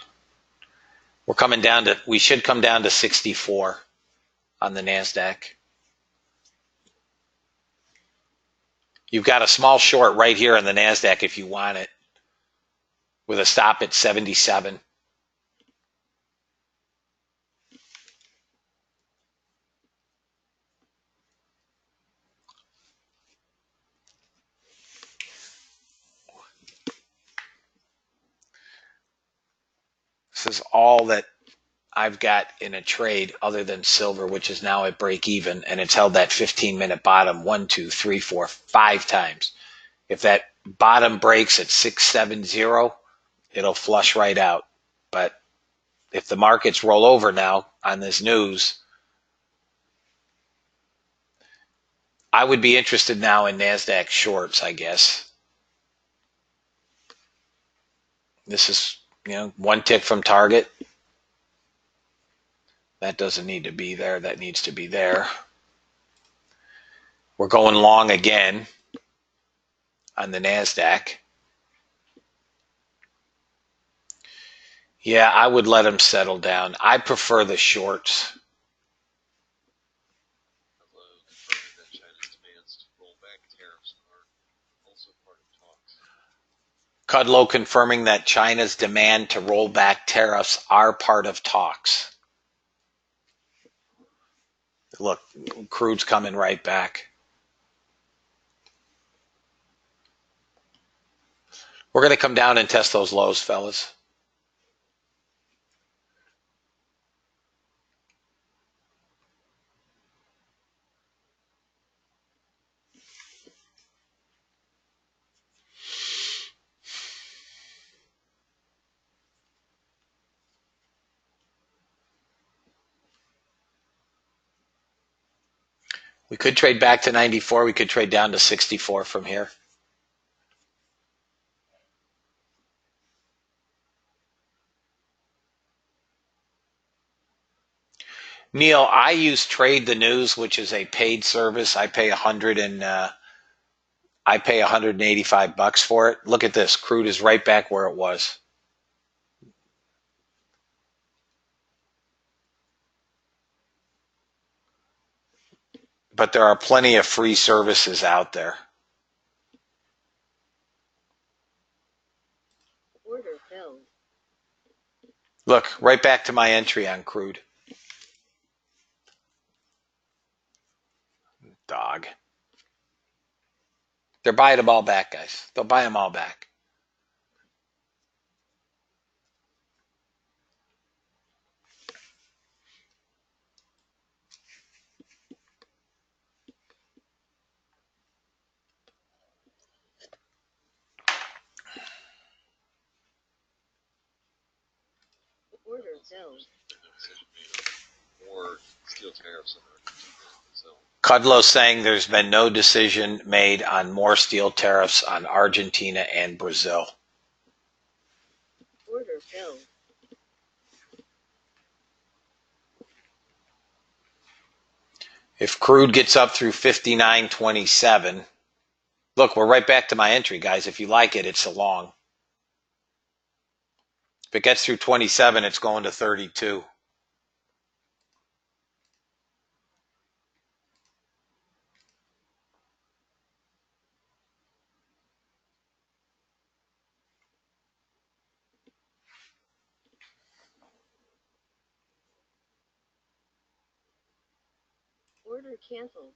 Speaker 2: we should come down to 64 on the NASDAQ. You've got a small short right here on the NASDAQ if you want it with a stop at 77. This is all that I've got in a trade other than silver, which is now at break even, and it's held that 15-minute bottom 1, 2, 3, 4, 5 times. If that bottom breaks at 670, it'll flush right out. But if the markets roll over now on this news, I would be interested now in NASDAQ shorts, I guess. This is, one tick from target. That doesn't need to be there. That needs to be there. We're going long again on the NASDAQ. Yeah, I would let them settle down. I prefer the shorts.
Speaker 5: Although confirming that China's demands to roll back tariffs are also part of talks.
Speaker 2: Kudlow confirming that China's demand to roll back tariffs are part of talks. Look, crude's coming right back. We're going to come down and test those lows, fellas. We could trade back to 94. We could trade down to 64 from here. Neil, I use Trade the News, which is a paid service. I pay $185 for it. Look at this. Crude is right back where it was. But there are plenty of free services out there.
Speaker 4: Order filled.
Speaker 2: Look, right back to my entry on crude. Dog. They're buying them all back, guys. They'll buy them all back.
Speaker 4: Order filled.
Speaker 5: No decision made on more steel tariffs on Argentina and Brazil.
Speaker 2: Kudlow saying there's been no decision made on more steel tariffs on Argentina and Brazil.
Speaker 4: Order filled.
Speaker 2: If crude gets up through 59.27, look, we're right back to my entry, guys. If you like it, it's a long. If it gets through 27, it's going to 32.
Speaker 4: Order canceled.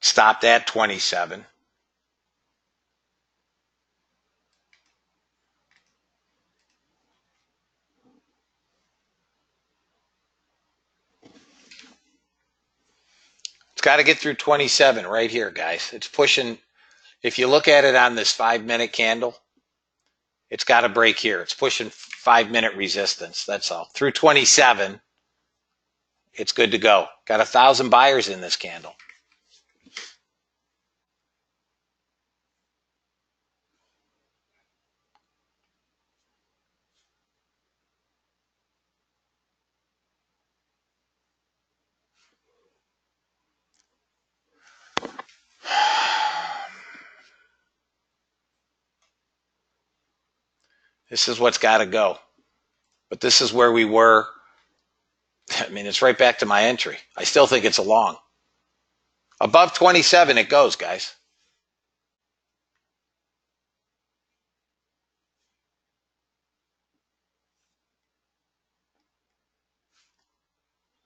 Speaker 2: Stopped at 27. got to get through 27 right here, guys. It's pushing. If you look at it on this 5-minute candle, it's got to break here. It's pushing 5-minute resistance. That's all. Through 27, it's good to go. Got 1,000 buyers in this candle. This is what's got to go. But this is where we were. I mean, it's right back to my entry. I still think it's a long. Above 27, it goes, guys.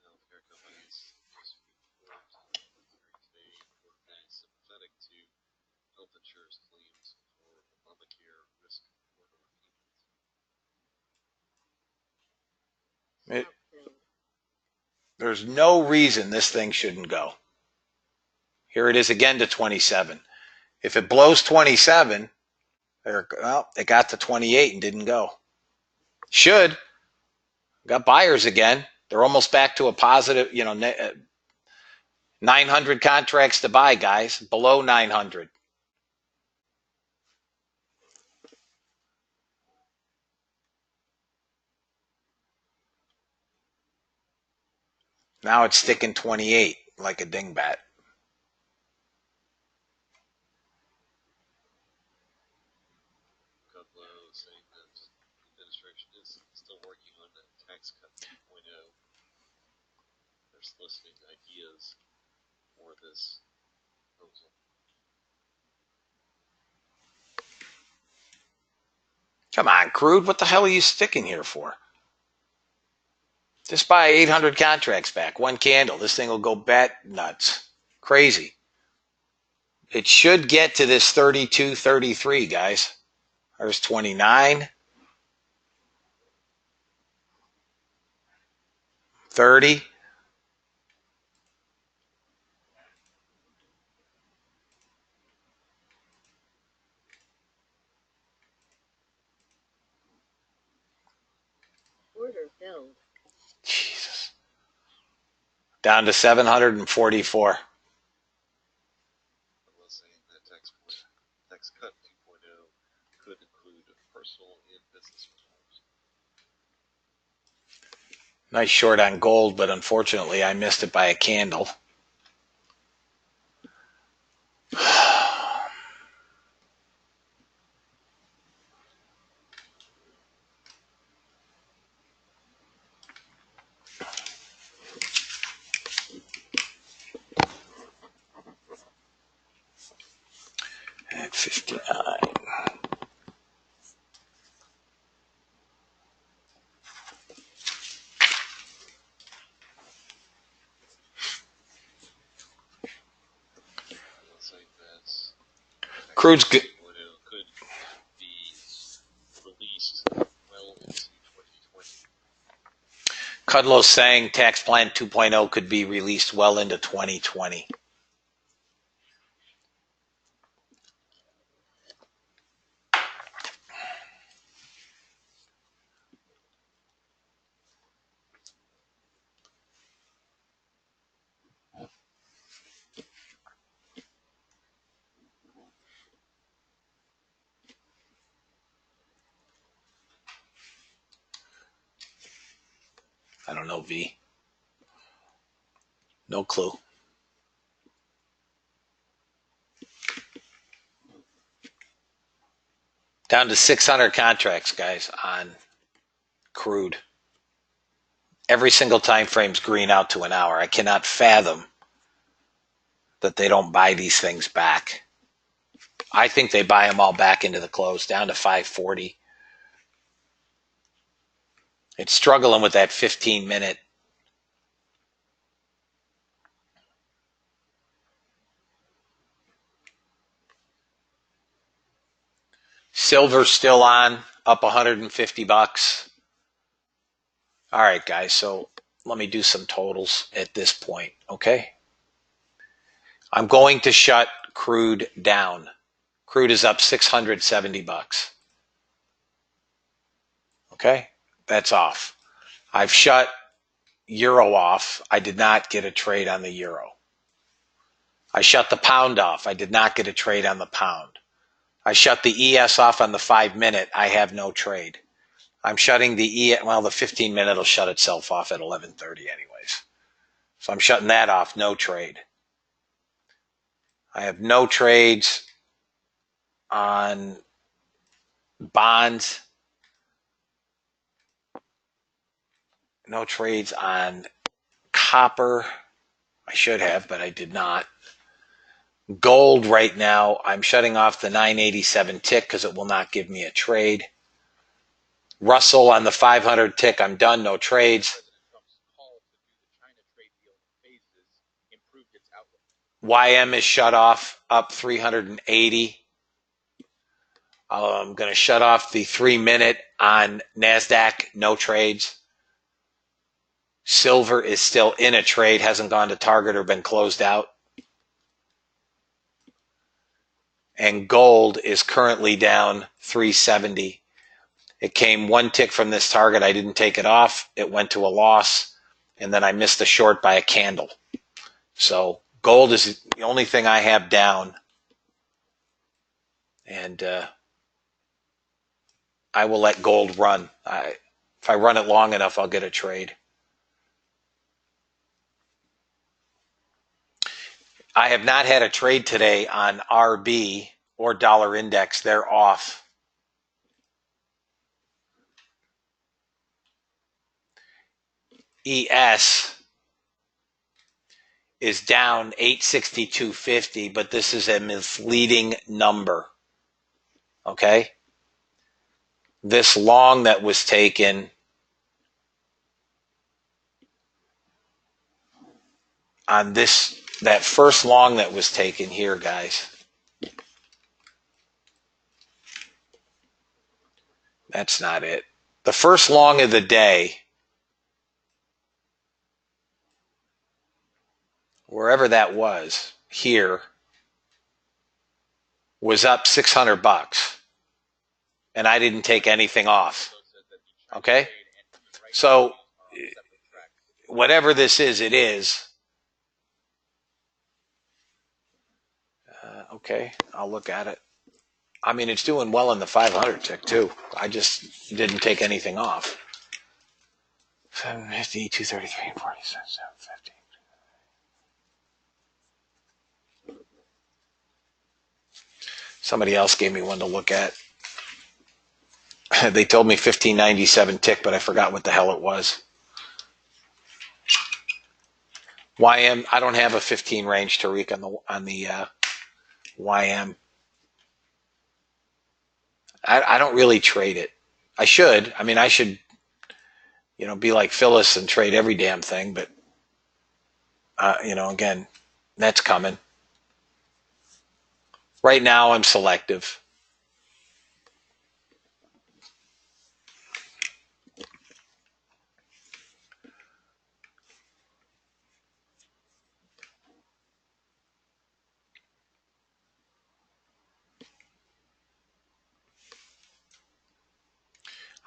Speaker 5: Healthcare companies just reported today were very sympathetic to health insurance claims for Obamacare risk corridor payments.
Speaker 2: There's no reason this thing shouldn't go. Here it is again to 27. If it blows 27, well, it got to 28 and didn't go. Should. Got buyers again. They're almost back to a positive, 900 contracts to buy, guys. Below 900. Now it's sticking 28 like a dingbat.
Speaker 5: Kudlow saying that the administration is still working on the tax cut 2.0. They're soliciting ideas for this proposal.
Speaker 2: Come on, crude. What the hell are you sticking here for? Just buy 800 contracts back. One candle. This thing will go bat nuts. Crazy. It should get to this 32, 33, guys. There's 29. 30.
Speaker 4: Order filled.
Speaker 2: Jesus. Down to 744.
Speaker 5: Kudlow saying that tax cut 2.0 could include personal and business reforms.
Speaker 2: Nice short on gold, but unfortunately I missed it by a candle. At 59.
Speaker 5: Kudlow saying that
Speaker 2: Crude's good.
Speaker 5: 2.0 could be released well into 2020.
Speaker 2: Kudlow's saying tax plan 2.0 could be released well into 2020. I don't know, V. No clue. Down to 600 contracts, guys, on crude. Every single time frame's green out to an hour. I cannot fathom that they don't buy these things back. I think they buy them all back into the close, down to 540. It's struggling with that 15-minute. Silver's still on, up 150 bucks. All right, guys, so let me do some totals at this point, okay? I'm going to shut crude down. Crude is up $670. Okay, that's off. I've shut euro off. I did not get a trade on the euro. I shut the pound off. I did not get a trade on the pound. I shut the ES off on the 5-minute. I have no trade. I'm shutting the well, the 15-minute will shut itself off at 11:30 anyways. So I'm shutting that off, no trade. I have no trades on bonds. No trades on copper. I should have, but I did not. Gold right now, I'm shutting off the 987 tick because it will not give me a trade. Russell on the 500 tick, I'm done, no trades. YM is shut off, up 380. I'm going to shut off the 3-minute on NASDAQ, no trades. Silver is still in a trade, hasn't gone to target or been closed out. And gold is currently down 370. It came one tick from this target. I didn't take it off. It went to a loss, and then I missed the short by a candle. So gold is the only thing I have down. And I will let gold run. If I run it long enough, I'll get a trade. I have not had a trade today on RB or dollar index. They're off. ES is down 862.50, but this is a misleading number. Okay? This long that was taken on this, that first long that was taken here, guys. That's not it. The first long of the day, wherever that was, here, was up $600. And I didn't take anything off. Okay? So, whatever this is, it is. Okay, I'll look at it. I mean, it's doing well in the 500 tick, too. I just didn't take anything off. 750, 233, 46, 750. Somebody else gave me one to look at. They told me 1597 tick, but I forgot what the hell it was. YM, I don't have a 15 range, Tariq, on the YM. I don't really trade it. I should. I mean, I should, be like Phyllis and trade every damn thing, but, again, that's coming. Right now, I'm selective.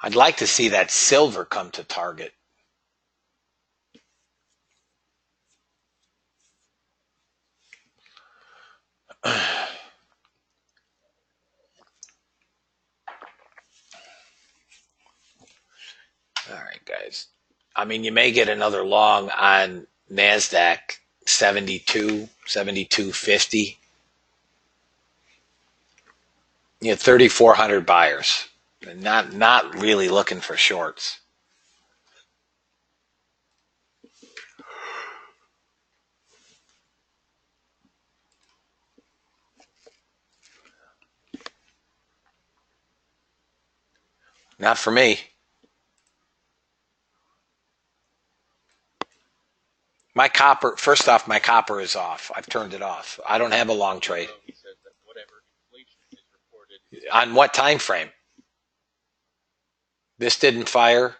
Speaker 2: I'd like to see that silver come to target. All right, guys. I mean, you may get another long on NASDAQ 72, 72.50. You have 3,400 buyers. Not really looking for shorts. Not for me. My copper, first off, my copper is off. I've turned it off. I don't have a long trade. On what time frame? This didn't fire.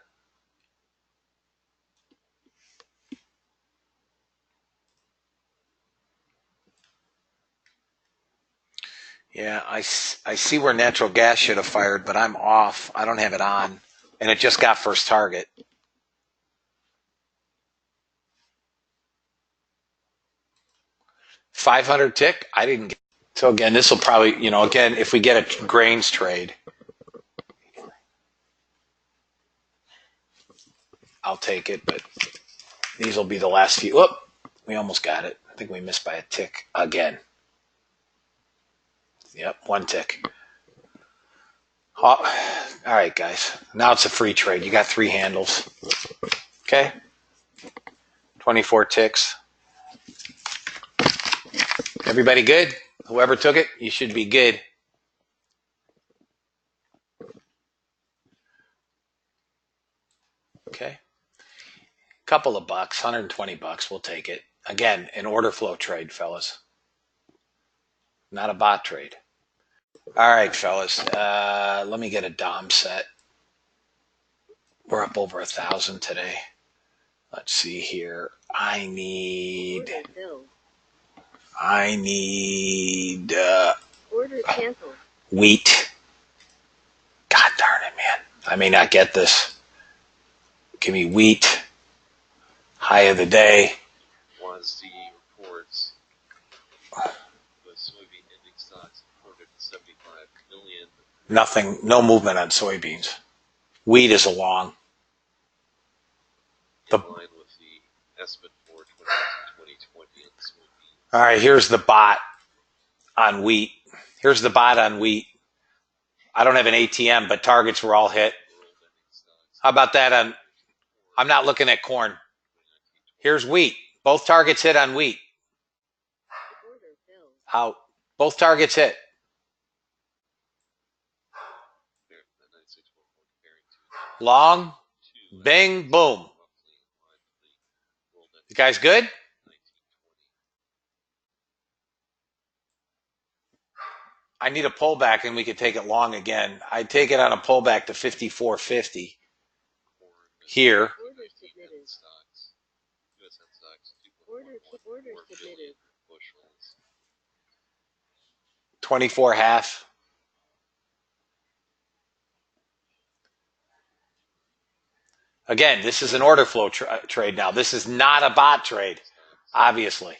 Speaker 2: Yeah, I see where natural gas should have fired, but I'm off. I don't have it on. And it just got first target. $500 tick? I didn't get. So again, this will probably, again, if we get a grains trade, I'll take it, but these will be the last few. Whoop, we almost got it. I think we missed by a tick again. Yep, one tick. All right, guys. Now it's a free trade. You got 3 handles. Okay? 24 ticks. Everybody good? Whoever took it, you should be good. Okay? Couple of bucks, $120. We'll take it. Again, an order flow trade, fellas. Not a bot trade. All right, fellas. Let me get a Dom set. We're up over 1,000 today. Let's see here. I need
Speaker 4: Order cancel.
Speaker 2: wheat. God darn it, man. I may not get this. Give me wheat. High of the day.
Speaker 5: WASD reports the soybean ending stocks of 475 million.
Speaker 2: Nothing, no movement on soybeans. Wheat is along.
Speaker 5: In line with the estimate for 2020 on soybeans.
Speaker 2: All right, here's the bot on wheat. Here's the bot on wheat. I don't have an ATM, but targets were all hit. How about that on, I'm not looking at corn. Here's wheat. Both targets hit on wheat. Out. Both targets hit. Long. Bing. Boom. You guys good? I need a pullback and we could take it long again. I'd take it on a pullback to 54.50 here.
Speaker 4: Order submitted.
Speaker 2: 24 half. Again, this is an order flow trade now. This is not a bot trade, obviously.